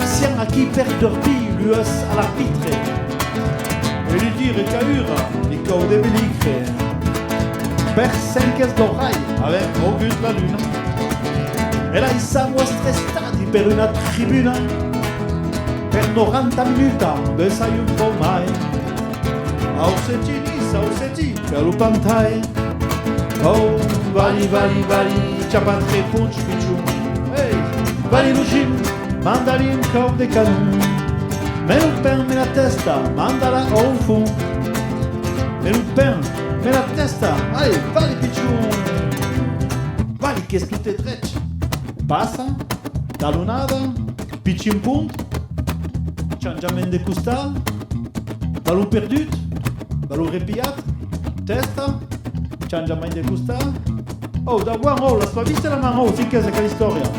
Siamo a chi per dormir, l'US à l'arbitre. E lui dire caura, i cau de belicre. Per 5 d'oreille, avec Auguste la lune. E là, siamo stressati per una tribuna. Per 90 minuti, besai un po' mai. Ausetti, per lo pantai. Oh, vali, vali, vali, c'ha pas tre punch, picciu. Hey, vali lo gym. Mandali un cau de canon. Me lo perme la testa, mandala au fond. Me lo perme la testa, allez, vali piccion. Vali che tu te trecci. Passa, talonada, picci in punt. Changiament de costal. Ballo perdut, ballo repiat. Testa, changiament de costal. Oh, da buon, oh, la sua vista la mano, sì che è quella storia.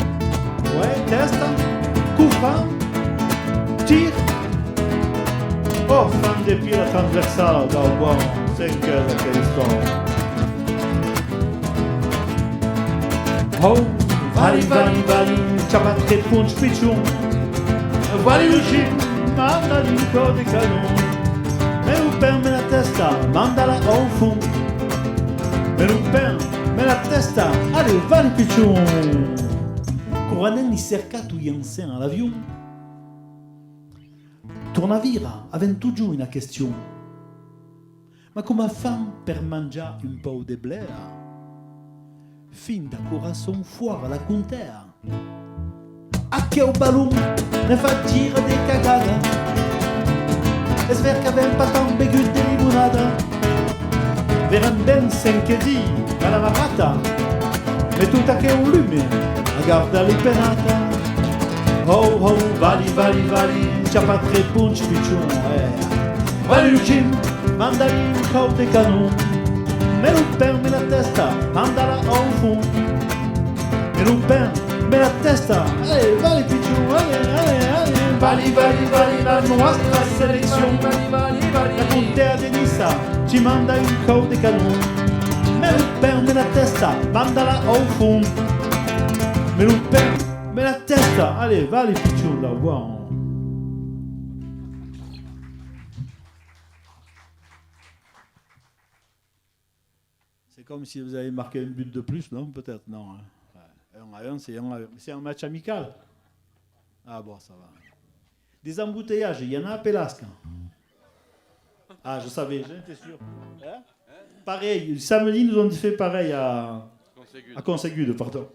Ouais, testa. Coup franc, tir, oh, fan de pied la transversale dal buon, c'est que quelle histoire. Oh, vali, vali, vali, c'ha pas tre punch piccion. Vali lo gym, mandali un po' de canon. Me lo perme la testa, mandala au fond. Me lo perme la testa, allez, vali piccion. Coranen li cercato Jensen all'avion. Tornavira aveva giù una questione. Ma come fan per mangiare un po' de blea? Fin da corazon fuori la contea. A che o ballon ne fa dire de cagada. Es ver che aveva pas tant begut de limonada. Veran ben 5 di alla marata. E tutta che un lume. Guarda li penata. Oh oh, vali, vali, vali, c'ha pas tre punch piccion. Vali lo gym, mandali un cau de canon. Me lo perme la testa, mandala au fond. Me lo perme la testa, allez, vali piccion, allez. Vali, vali, vali, la nostra selezione. La contea de Nissa ci manda un cau de canon. Me lo perme la testa, mandala au fond. Me lo perme la testa, allez, va les piccions là, wow. C'est comme si vous avez marqué un but de plus, non? Peut-être, non. Hein. Ouais. C'est un match amical. Ah bon, ça va. Des embouteillages, il y en a à Pélasque. Ah, je savais, j'étais sûr. Hein? Pareil, samedi, nous ont fait pareil à Conségude, pardon.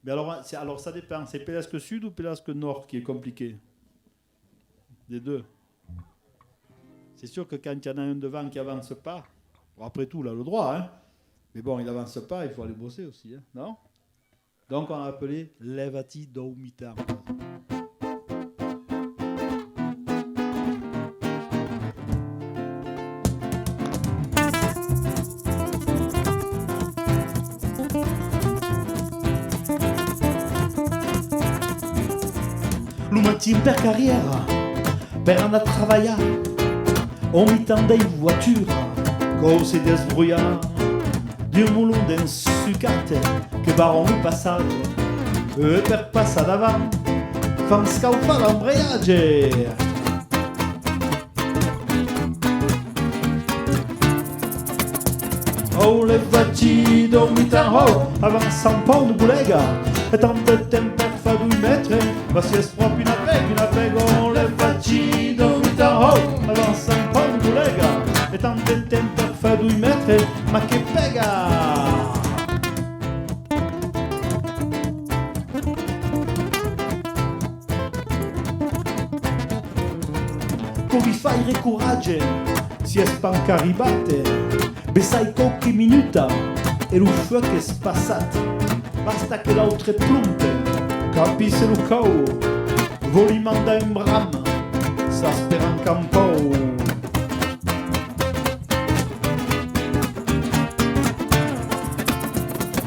Mais alors, ça dépend. C'est Pélasque Sud ou Pélasque Nord qui est compliqué? Des deux. C'est sûr que quand il y en a un devant qui avance pas, bon, après tout, il a le droit, hein. Mais bon, il avance pas, il faut aller bosser aussi, hein, non? Donc on a appelé Levati Doumitar. L'oumatin per carrière, per anar a treballar, on m'attendait une voiture, cause desbrouillard, d'un moulon d'un sucat, que baron le passage, et per passar davant, fan scalfar l'embrayage. Oh, le vati dormitar, oh, avançant pont de boulega, et tant de temps per fa 2 metres, ma si es proprio una pega, oh, le vati dormitar, oh, avançant pont de boulega, e tant de temps per fa 2 metres, ma che pega! Come fai coraggio, si es panca arrivate, besai qualche minuta e lo feu che è spassato, basta che l'altre plumpe, capisse lo cau, voli manda in bram, sa spera in campo.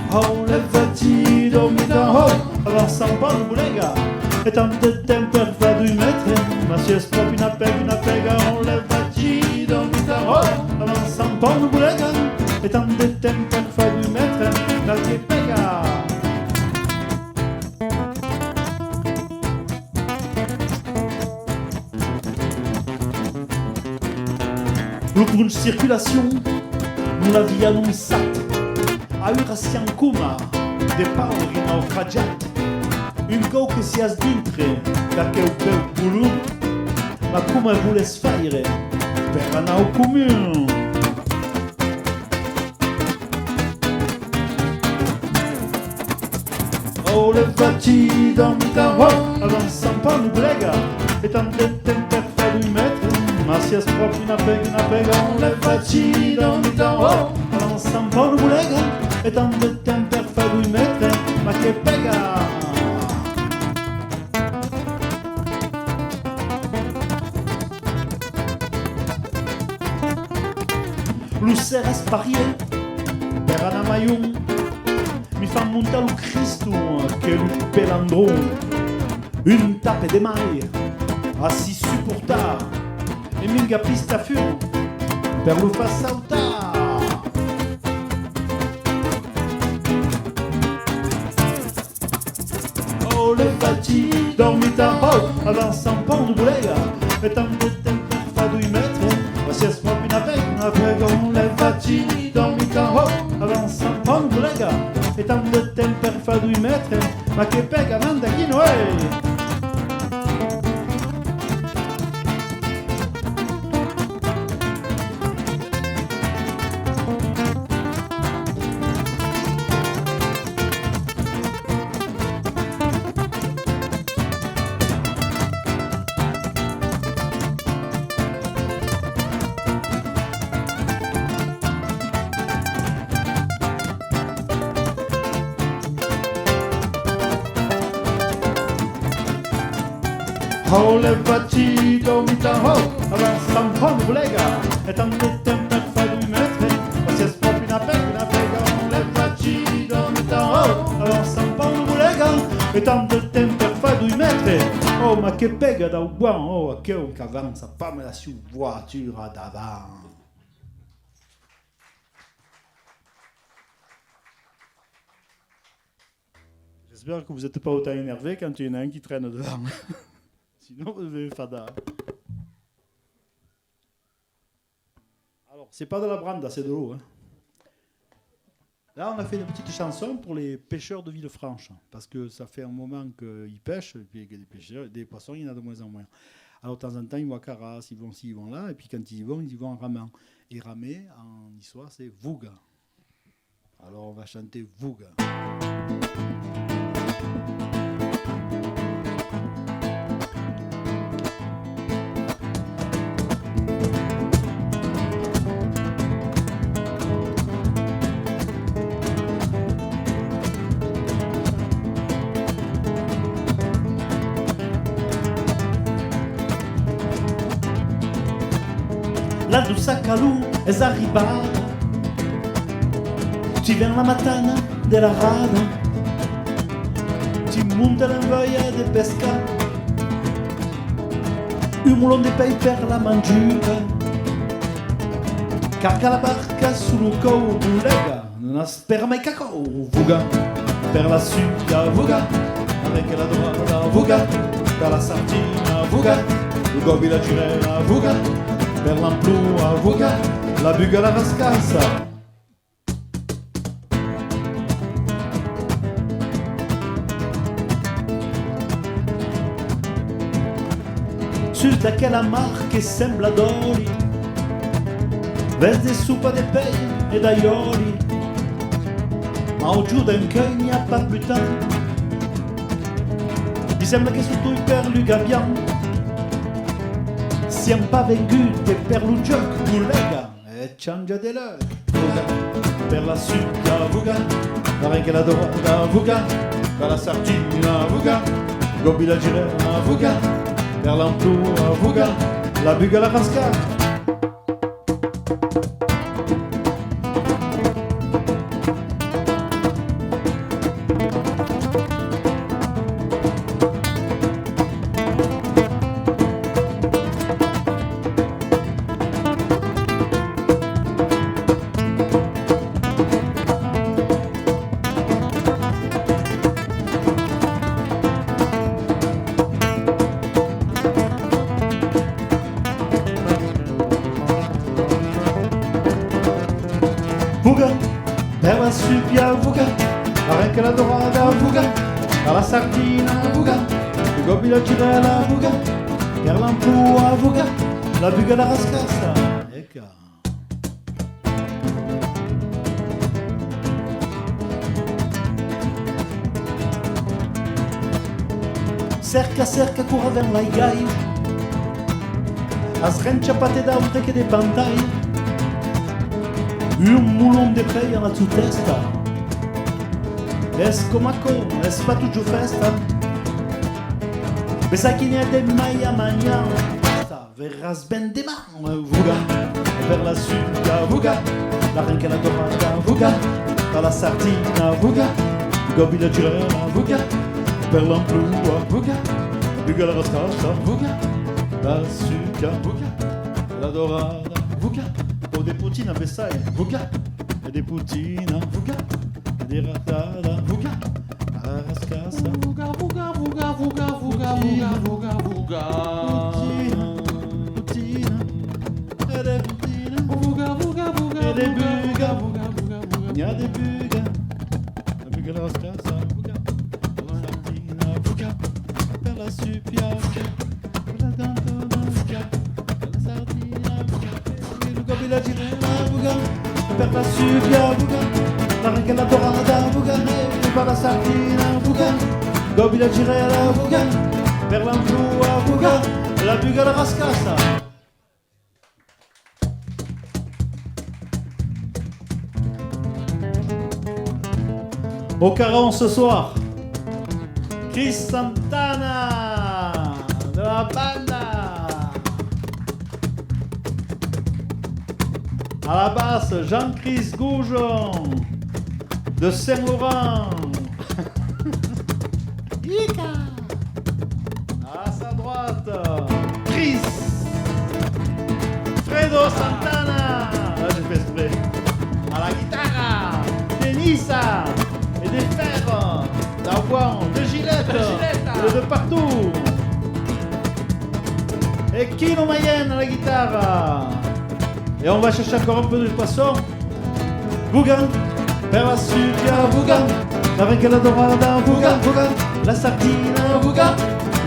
Oh, levati, dormita, oh, avança un po' di bulega, e tanto tempo per fa 2 metri, ma si è proprio una pega, oh, levati, dormita, oh, avança un po' di bulega, e tanto tempo per fa 2 metri, ma che pega! Le pour une circulation, nous l'avions annoncé. A Eurassian Kuma, de pauri naufragiati, un go che si è dintre, perché un peu pulun, ma come vuole fare per andare al comune? Oh, levati, dormita, oh, avanza un po' di brega, e tanto tempo per fare 2 metri, ma si è proprio una pega, oh, levati, dormita, oh, avanza un po' di brega, e tanto tempo per fare 2 metri, ma che pega! L'ussera sparier per Anamaiun, mi fa montare lo Cristo che lo pelandron, une tape de maille, a si supportar, e minga pista fur, per lo far saltar. Oh, levati, dormita, oh, avança un po' di bulega, e tanto tempo per fa 2 metri, ma si è proprio una pega, oh, levati, dormita, oh, avança un po' di bulega, e tanto tempo per fa 2 metri, ma che pega, manda chi no è? Oh, levati, dormita, oh, avanza un po' di bulega, e tanto tempo per fare 2 metri, ma si è proprio una pega, oh, levati, dormita, oh, avanza un po' di bulega, e tanto tempo per fare 2 metri, oh, ma che pega da un buon, oh, che un avanza pas me la su voiture d'avant. J'espère que vous n'êtes pas autant énervé quand il y en a un qui traîne devant. Sinon, vous devez fada. Alors, c'est pas de la branda, c'est de l'eau. Hein. Là, on a fait une petite chanson pour les pêcheurs de Villefranche, parce que ça fait un moment qu'ils pêchent, et puis des poissons, il y en a de moins en moins. Alors, de temps en temps, ils vont à Carras, ils vont ci, ils vont là, et puis quand ils y vont en ramant. Et ramer, en histoire, c'est Vouga. Alors, on va chanter Vouga. La douce calou es arribada, ti ven la mattina della rada, ti monta l'envoia de pesca, un moulon de pei per la mangiuta, carga la barca sul cou bulega, non aspera mai cacao, Vouga, per la succa Vouga, avec la droite Vouga, per la sardina Vouga, il gobi la girella Vouga, per l'amplua Vouga, la buga la rascassa. Su daquela mar che sembra d'oli, vede supa de pei e d'aioli, ma giù d'anche il n'y a pas plus temps. Mi sembra che su tu per l'Ugabian siamo pas venduti per lo gioco, collega, e changia de l'heure. Vouga, per la succa Vouga, la regga la dorata Vouga, per la sardina Vouga, gobi la girella Vouga, per l'amplua Vouga, la buga la rasca. Vouga, per la succa Vouga, la regga la dorata Vouga, per la sardina Vouga, il gobi la girella Vouga, per l'amplua Vouga, la buga la rascassa. Ecco. Cerca, cerca, cura vers la gai, as renciapate da un che de pantai, un moulon de pei alla tua testa, es comaco, es patuggio festa, pensa che niente mai a mangiare, verras ben de man, Vouga, per la succa Vouga, la renca la dorata Vouga, per la sardina Vouga, gobi la girella Vouga, per l'amplua Vouga, buga la rascassa Vouga, la succa Vouga, la dorata Vouga, o de poutine a Versailles Vouga, e de poutine Vouga, e de ratada Vouga, la rascassa Vouga, Vouga, Vouga, Vouga, Vouga, Vouga, Vouga, Vouga. Poutine, e de poutine Vouga, Vouga, Vouga, e de Vouga, buga, Vouga, Vouga, Vouga. nia de buga, la buga la rascassa Vouga, la sardina Vouga, per la suppia Vouga, per la dentona Vouga, per la sardina Vouga, e il gobi la girella Vouga, per la suppia Vouga, la regga la dorata Vouga, e per la sardina Vouga, gobi la girella Vouga, per l'amplua Vouga, la buga la rascassa. Au Caron ce soir, Chris Santana de la banda. À la basse, Jean-Chris Goujon de Saint-Laurent. Ika. À sa droite, Chris Fredo Santana. Là, j'ai fait exprès. À la guitare, Denisa. Et des fers, d'avoine, de gilettes, de partout. Et Kino Mayenne à la guitare. Et on va chercher encore un peu de poisson. Vouga, per la succhia vuga, la venchela dorata vuga, vuga, la sardina vuga,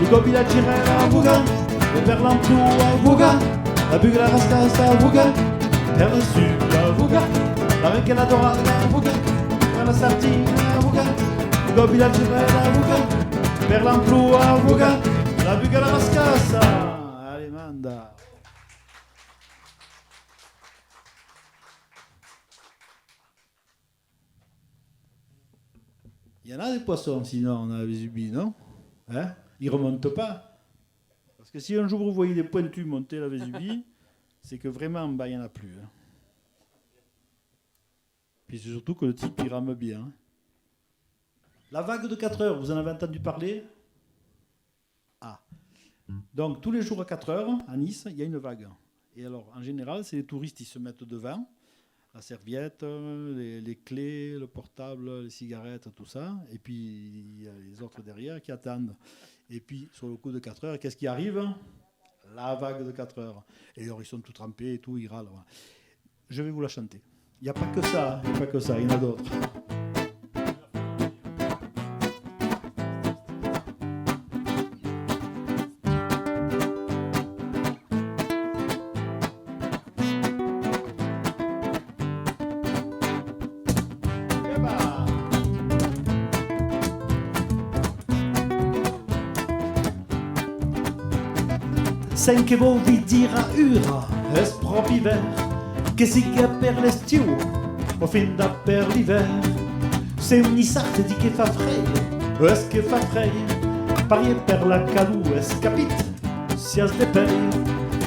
il gobila girera vuga, e per l'amplua vuga, la bugla rascasa vuga, per la succhia vuga, la venchela dorata vuga, per la sardina vuga, il gobila girera vuga, per l'amplua vuga, la bugla rascasa. Allez, manda. Il y en a des poissons, sinon, on a Vésubie, non? Hein? Ils ne remontent pas. Parce que si un jour vous voyez des pointus monter la Vésubie, c'est que vraiment, bah, il n'y en a plus. Hein. Puis c'est surtout que le type, il rame bien. Hein. La vague de 4 heures, vous en avez entendu parler? Ah. Donc, tous les jours à 4 heures, à Nice, il y a une vague. Et alors, en général, c'est les touristes qui se mettent devant. La serviette, les clés, le portable, les cigarettes, tout ça. Et puis, il y a les autres derrière qui attendent. Et puis, sur le coup de 4 heures, qu'est-ce qui arrive? La vague de 4 heures. Et alors, ils sont tout trempés et tout, ils râlent. Voilà. Je vais vous la chanter. Il n'y a pas que ça, il n'y a pas que ça, il y en a d'autres. Sen che vuoi dire a ura, es proprio hiver, che si che per l'estiu, o fin da per l'hiver. Se ogni sarte di che fa freddo, es che fa freddo, parier per la calù, es capit, sias de pei.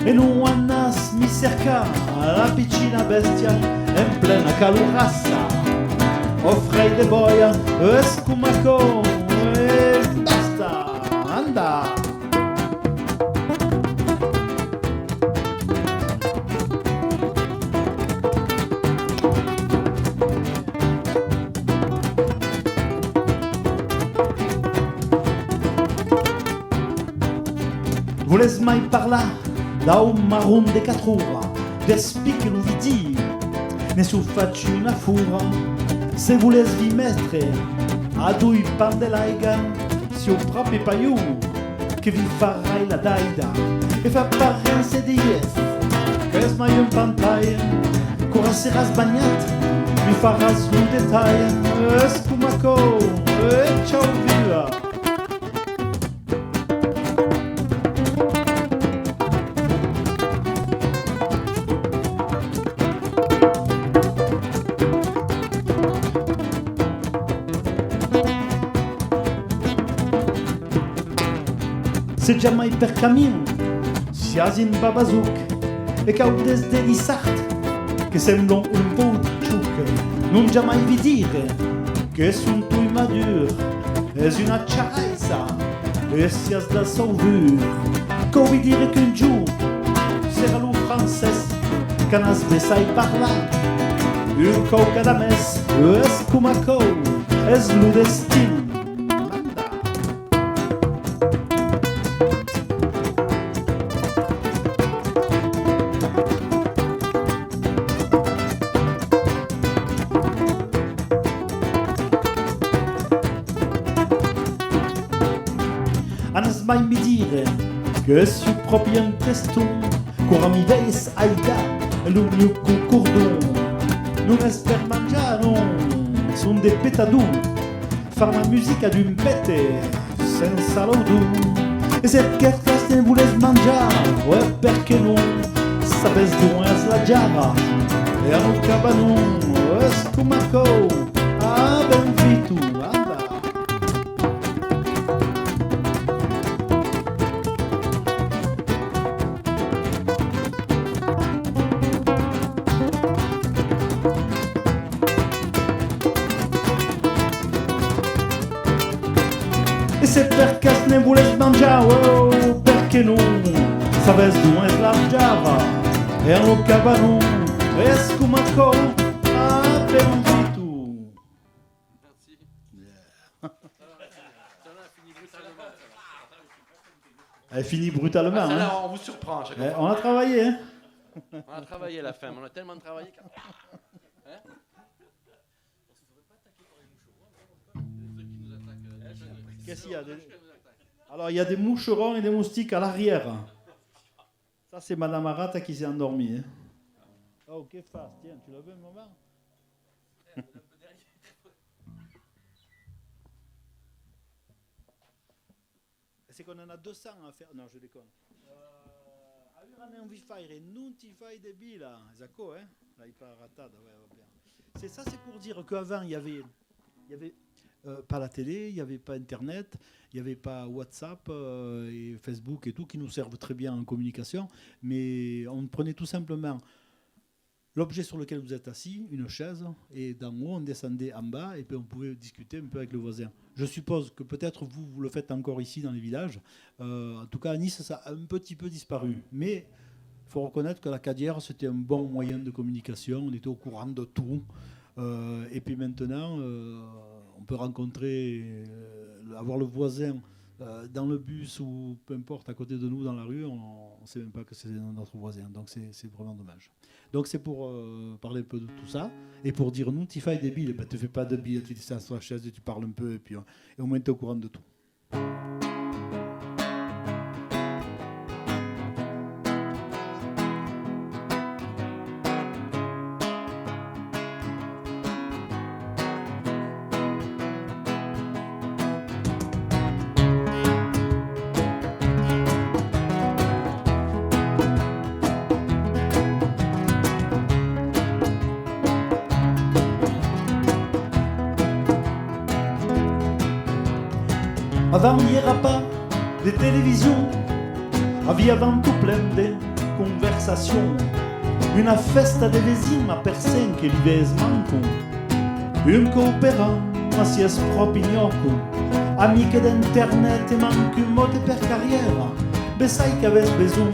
E nu annas mi cerca la piccina bestia, en plena calurassa, o freddo de boia, es cumaco, e basta, anda. Voles mai parlar da un marron de 4 ora, d'espic lo vi dir, ne su facci una fura, se voles vi mettere a dui pan de l'aiga, si o propi paiu, che vi farai la daida, e fa parrense di yes, che es mai un pantai, cora seras bagnat, mi faras un detai, es cumaco, e ciao villa. Se jamais per cammino, sias in babazuc, e caudes de lissart, che semblano un bouciuc, non jamais vi dire, che es un tui madur, es una chaisa, e sias da sauvur, co vi dire qu'un jour, sera lo frances, canas besai parlar, un coca da mes, es cumaco, es lo destino. Anas mai mi dire che si proprio un testo, cora mi veis aida, lo mio cordon, non es per mangiare, son de petadou, far la musica d'un pete, senza l'odù, e se che feste voles mangiare, e perché non, sapes d'on es la giara, e a un cabanon, es cumaco, a ben vitu, anda. E se per cas ne voles mangiare, oh, perché non? Sabes d'on es la giara, e a un cabanon, es cumaco, a ben vitu. Merci. Yeah. Ça finit brutalement. Elle finit brutalement. Ah, Hein. on vous surprend à chaque fois. On a travaillé. Hein. On a travaillé à la fin, mais on a tellement travaillé. Hein? Qu'est-ce qu'il y a Alors, il y a des moucherons et des moustiques à l'arrière. Ça, c'est Madame Arata qui s'est endormie. Hein. Oh, qu'est-ce que tu fais? Tiens, tu l'as vu un moment? C'est qu'on en a 200 à faire. Non, je déconne. Non ti fai debila. Zacco, hein? Là, il parle ratada. Ouais, bien. C'est pour dire qu'avant, il y avait pas la télé, il n'y avait pas Internet, il n'y avait pas WhatsApp et Facebook et tout, qui nous servent très bien en communication, mais on prenait tout simplement l'objet sur lequel vous êtes assis, une chaise, et d'en haut, on descendait en bas, et puis on pouvait discuter un peu avec le voisin. Je suppose que peut-être vous le faites encore ici dans les villages. En tout cas, à Nice, ça a un petit peu disparu. Mais il faut reconnaître que la Cadière, c'était un bon moyen de communication, on était au courant de tout. Et puis maintenant, on peut rencontrer, avoir le voisin dans le bus ou peu importe à côté de nous dans la rue, on ne sait même pas que c'est notre voisin. Donc c'est vraiment dommage. Donc c'est pour parler un peu de tout ça et pour dire nous, tu fais des billes, tu ne fais pas de billes, tu dis ça sur la chaise et tu parles un peu et puis et au moins tu es au courant de tout. Avant il n'y era pas de télévision, avant tout plein de conversations. Una festa de vesins a persen che li ves manco, un coopera ma si es propi gnocco, amiche d'internet e manco un mote per carriera, besai che aves besoin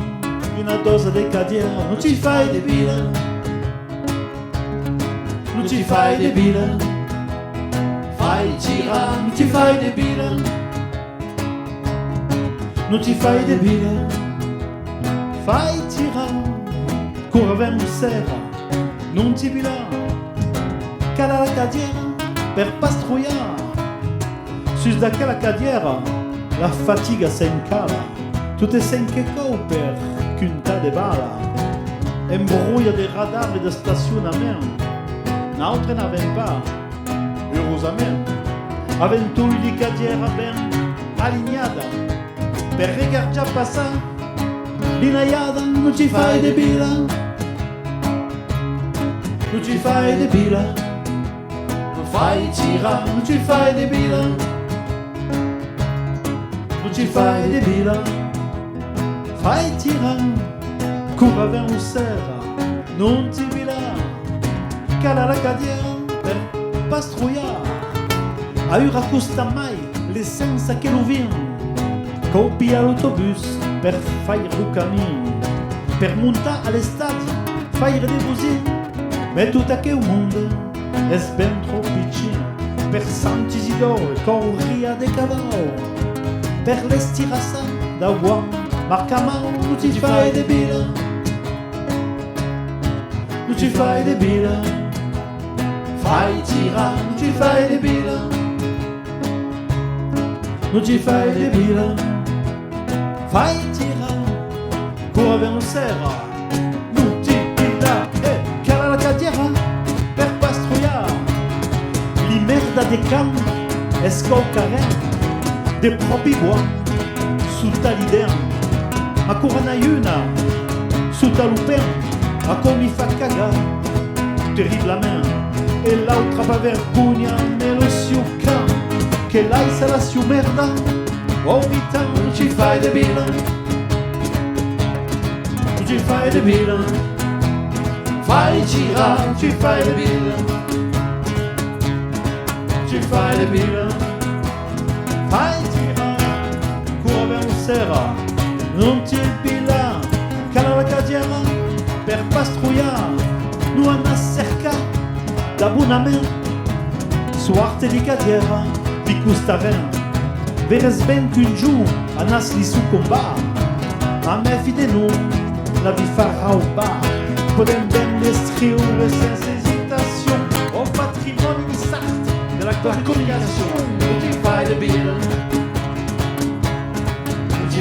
d'una dose de cadiera. Non ci fai de bila, non ci fai de bila, fai gira, non ci fai de bila. Non ti fai debile, fai tirare, corre verso sera, non ti bila, cala la cadiera per pastruiare, sus da quella cadiera la fatica se incala, tutte senche per cunta de bala, embrouille de radar e de stazionamento, n'altre n'avem pas, heureusamente, avento di cadiera ben allineata, per regarder passar l'inaiada. Non ci fai debila, non ci fai debila, non fai gira, non ci fai debila, non ci fai debila, fai tira, cura verso sera, non ti bila, cala la cadiera per pastruiare, a ura costa mai l'essenza che lo vien. Copia l'autobus per faire il cammino, per montare all'estate, fare dei così, ma tutto che il mondo è ben troppo piccino, per Sant'Isidoro corria de cavallo, per l'estirassa da uomo, marcamano non ci fai de bila, non ci fai de bila, fai tirare, non ci fai de bila, non ci fai de bila. Fai tirare, corre verso sera, non ti bila, cala la cadiera per pastruiare, li merda de can, escolcaren, de propi bois, sutta l'idea, ma corona una, sutta l'upen, ma come mi fa cagare, terriblement, e l'altra va vergogna nello siuca, che lei se la siu merda. Oh, vita, non ci fai de bila, non ci fai de bila, fai gira, non ci fai de bila, non ci fai de bila, fai gira, corre verso sera, non ti bila, cala la cadiera per pastruiare, nu ana cerca d'abbonament, suarte di cadiera, di custaren. Veres ben qu'un jour anas li su combat, a me fide nous la vi farà au bar, podem ben l'escriure sans hésitation au patrimoine sart de la communication. Non ti fai de bila,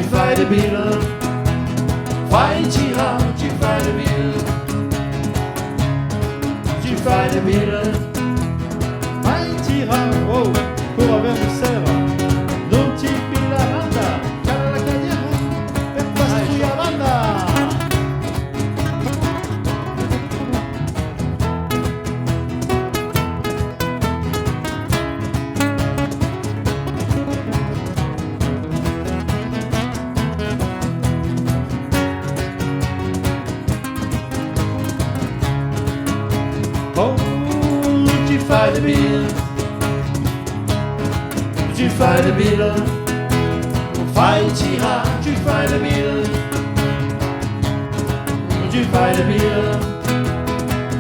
fai debile, fai girare, ci fai debile, ci fai debile, fai girare, oh, come avere sera, non ti pila banda, cara la cagliera, per pastri a banda. Oh, ci fai debile, ci fai debile, fai girare, ci fai debile, ci fai debile,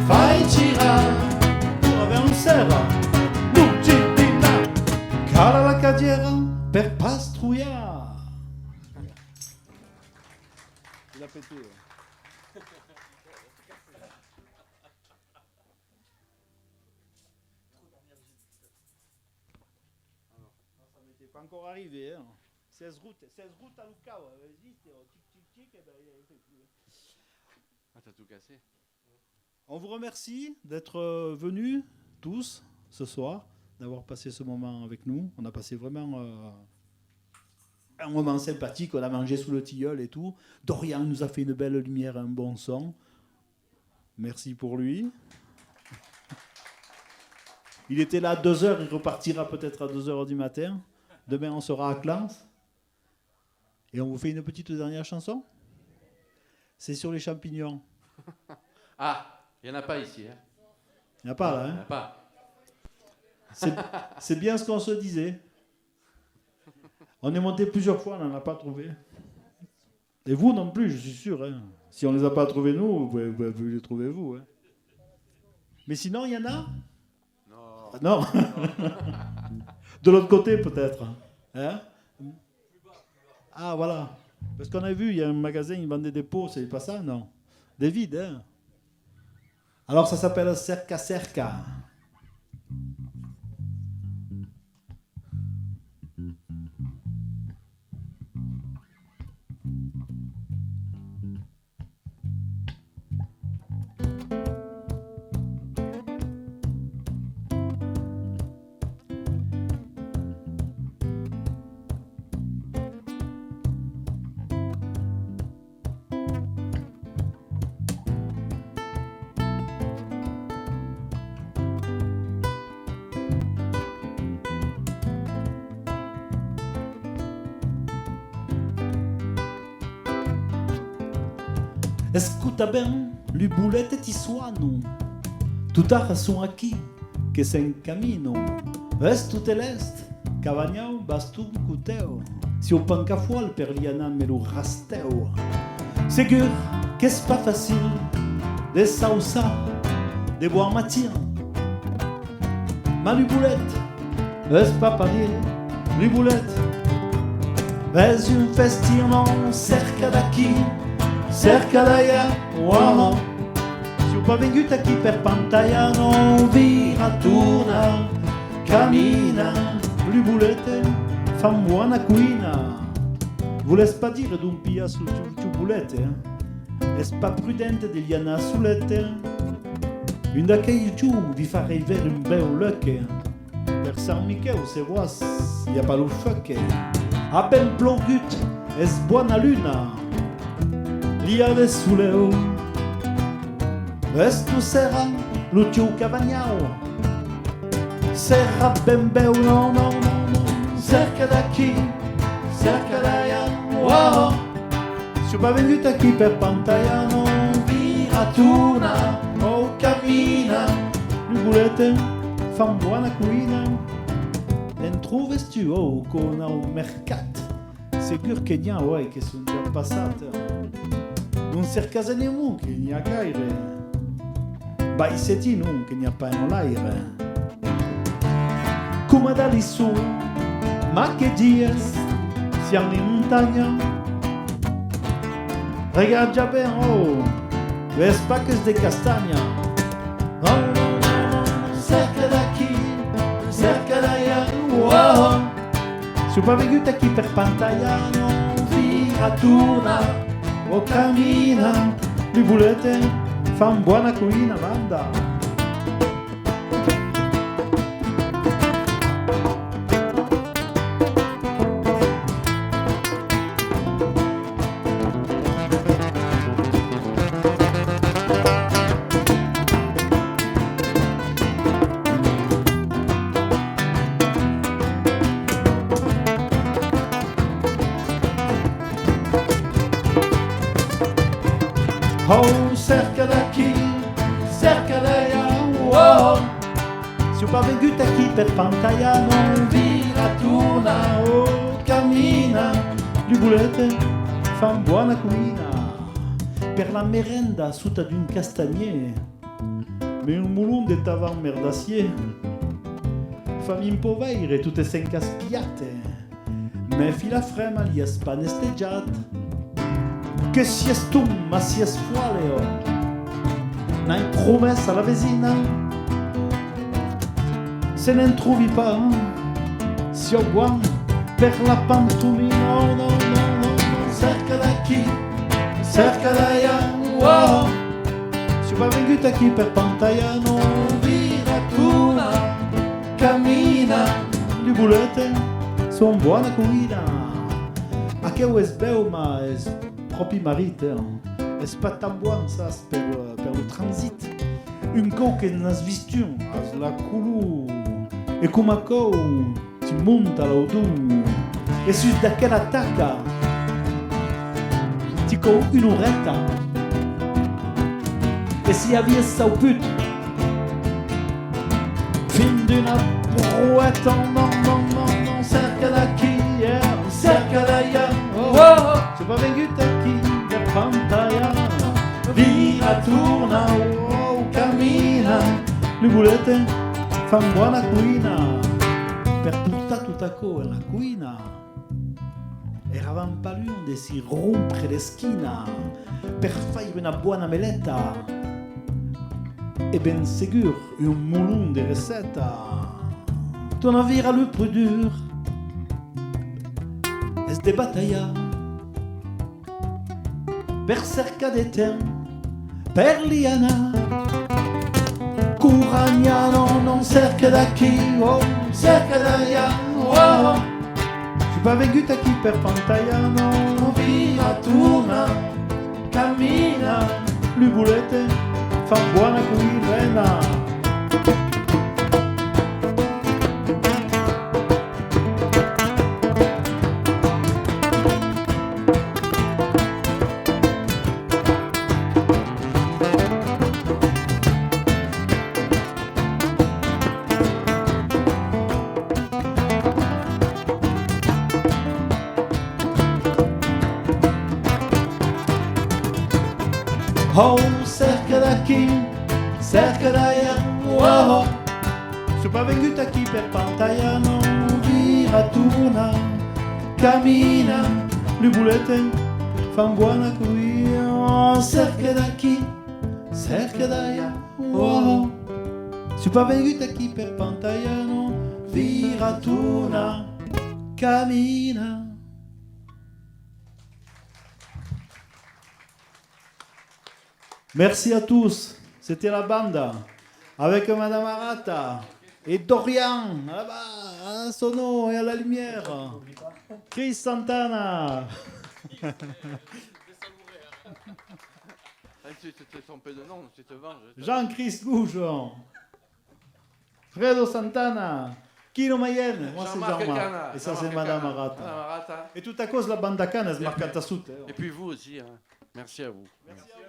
fai girare, avere un sera, non ci pila, cara la cagliera per pastruiare. L'appetito. Pas encore arrivé, hein. 16 routes à Lucao, vite, tic, et ben, il fait plus. Ah, t'as tout cassé. On vous remercie d'être venus tous ce soir, d'avoir passé ce moment avec nous. On a passé vraiment un moment sympathique, on a mangé sous le tilleul et tout. Dorian nous a fait une belle lumière, un bon son. Merci pour lui. Il était là à 2h, il repartira peut-être à 2h du matin. Demain, on sera à Clans. Et on vous fait une petite dernière chanson. C'est sur les champignons. Ah, il n'y en a pas ici. Hein. Il n'y en a pas là. Il n'y en Hein. a pas. C'est bien ce qu'on se disait. On est monté plusieurs fois, on n'en a pas trouvé. Et vous non plus, je suis sûr. Hein. Si on ne les a pas trouvés nous, vous pouvez les trouver vous. Hein. Mais sinon, il y en a ? Non. Non. De l'autre côté, peut-être. Hein? Ah, voilà. Parce qu'on a vu, il y a un magasin, ils vendaient des pots, c'est pas ça, non? Des vides, hein? Alors, ça s'appelle Cerca Cerca. Escuta bem, lui boulette ti suono, tutt'ara sono qui che sei in cammino, vestu telest, cavagnau, bastun, cuteo, si o pancafual per liana me lo rasteo. Segur que c'est pas facile, de ça ou ça, de boire matin. Ma lui boulette, est pas parler, lui boulette, est un festino cerca daqui. Cerca d'aia, uomo, si ho venduto qui per pantalla non vira, torna, cammina, lui boulette, fa buona cuina. Vous laisse pas dire d'un pia sul tuo boulette, est pas prudente degli anna sulette, une d'accueil giù vi fa arriver un bel look, per San Michele se vuoi, y a pas lo choc, a ben plogut, es buona luna. Lia de suleo, estu sera, lucio cavagnao, sera ben beu, no, no, no, no, cerca daqui, cerca d'aia, wow, si ho venuto qui per pantalla, non vira, torna, o cammina, lui boulette, fa buona cuina, en troves tu, oh, con au mercat, segur che n'hi ha, ouais, che sono già passate. Non cercase nemmeno che n'hi ha gaire, ma senti non che n'hi ha pas in l'aire. Come da lì su, ma che dies, siamo in montagna. Regarde già ben, oh, ves paques de castagna. Oh, no, no, no, cerca daqui, cerca d'aia, wow. Si ho pas venuto qui per pantalla, non vi viratura o cammina, le bulette fan buona cucina, banda. Oh, cerca daqui, cerca d'allà, oh. Se o pavenguto aqui per pantaia non viratura, oh, cammina, le bulette fan buona cucina. Per la merenda sotto d'un castagnier, mais un moulon de tavan merdassier. Fammi impoveire tutte se incaspiate, me fila frema li spanesteggiate. Che si es tu, ma si es fualeo. N'hai promessa alla vesina, se ne trovi pas. Si ho buon per la pantomima, oh no, no, no, no. Cerca daqui, cerca d'allà, oh. Si ho venguto aquí per pantaia, non viratura, cammina, le bulette son buona cuina. A che es beu, ma es propi marit, es pas tan buon sas per le transit. Un co che nas vistion, as la culu, e come a co ti monta l'audu, e sus d'aquella attacca, ti co un'oretta, e si avvia sau put, fin d'una brouette, non, non, non, non, cerca daqui, cerca d'allà, oh, oh. Se va venguto aquí per pantaia, viratura, oh, cammina, le bulette fan buona cucina. Per portare tutto a co la cucina, eravam paluon de si rompere le schina, per fare una buona meletta, e ben segur un moulon de recetta. Ton avira le plus dur, es de battaglia, per cerca de temps, per liana, curagna, non, non cerca daqui, oh, cerca d'allà, oh. Je pas venguto aquí per pantaia, non, viratura, cammina, le bulette fan buona cucina. Oh, cerca daqui, cerca d'allà, oh. Se pas venguto aquí per pantaia, non viratura, cammina, le bulette fan buona cucina. Cerca daqui, cerca d'allà, oh. Se pas venguto aquí per pantaia, non viratura, cammina. Merci à tous. C'était la bande avec Madame Arata et Dorian là-bas, à Sono et à la lumière. Chris Santana. Tu t'es trompé de nom, tu te venges. Jean-Chris Goujon. Fredo Santana. Kino Mayen. Moi c'est Jean-Marc Jean-Marc. Cana. Et ça c'est Jean-Marc Madame Cana. Arata. Madame Arata. Et tout à cause la bande à Cannes, elle marque à ta soute. Et puis vous aussi. Hein. Merci à vous. Merci à vous.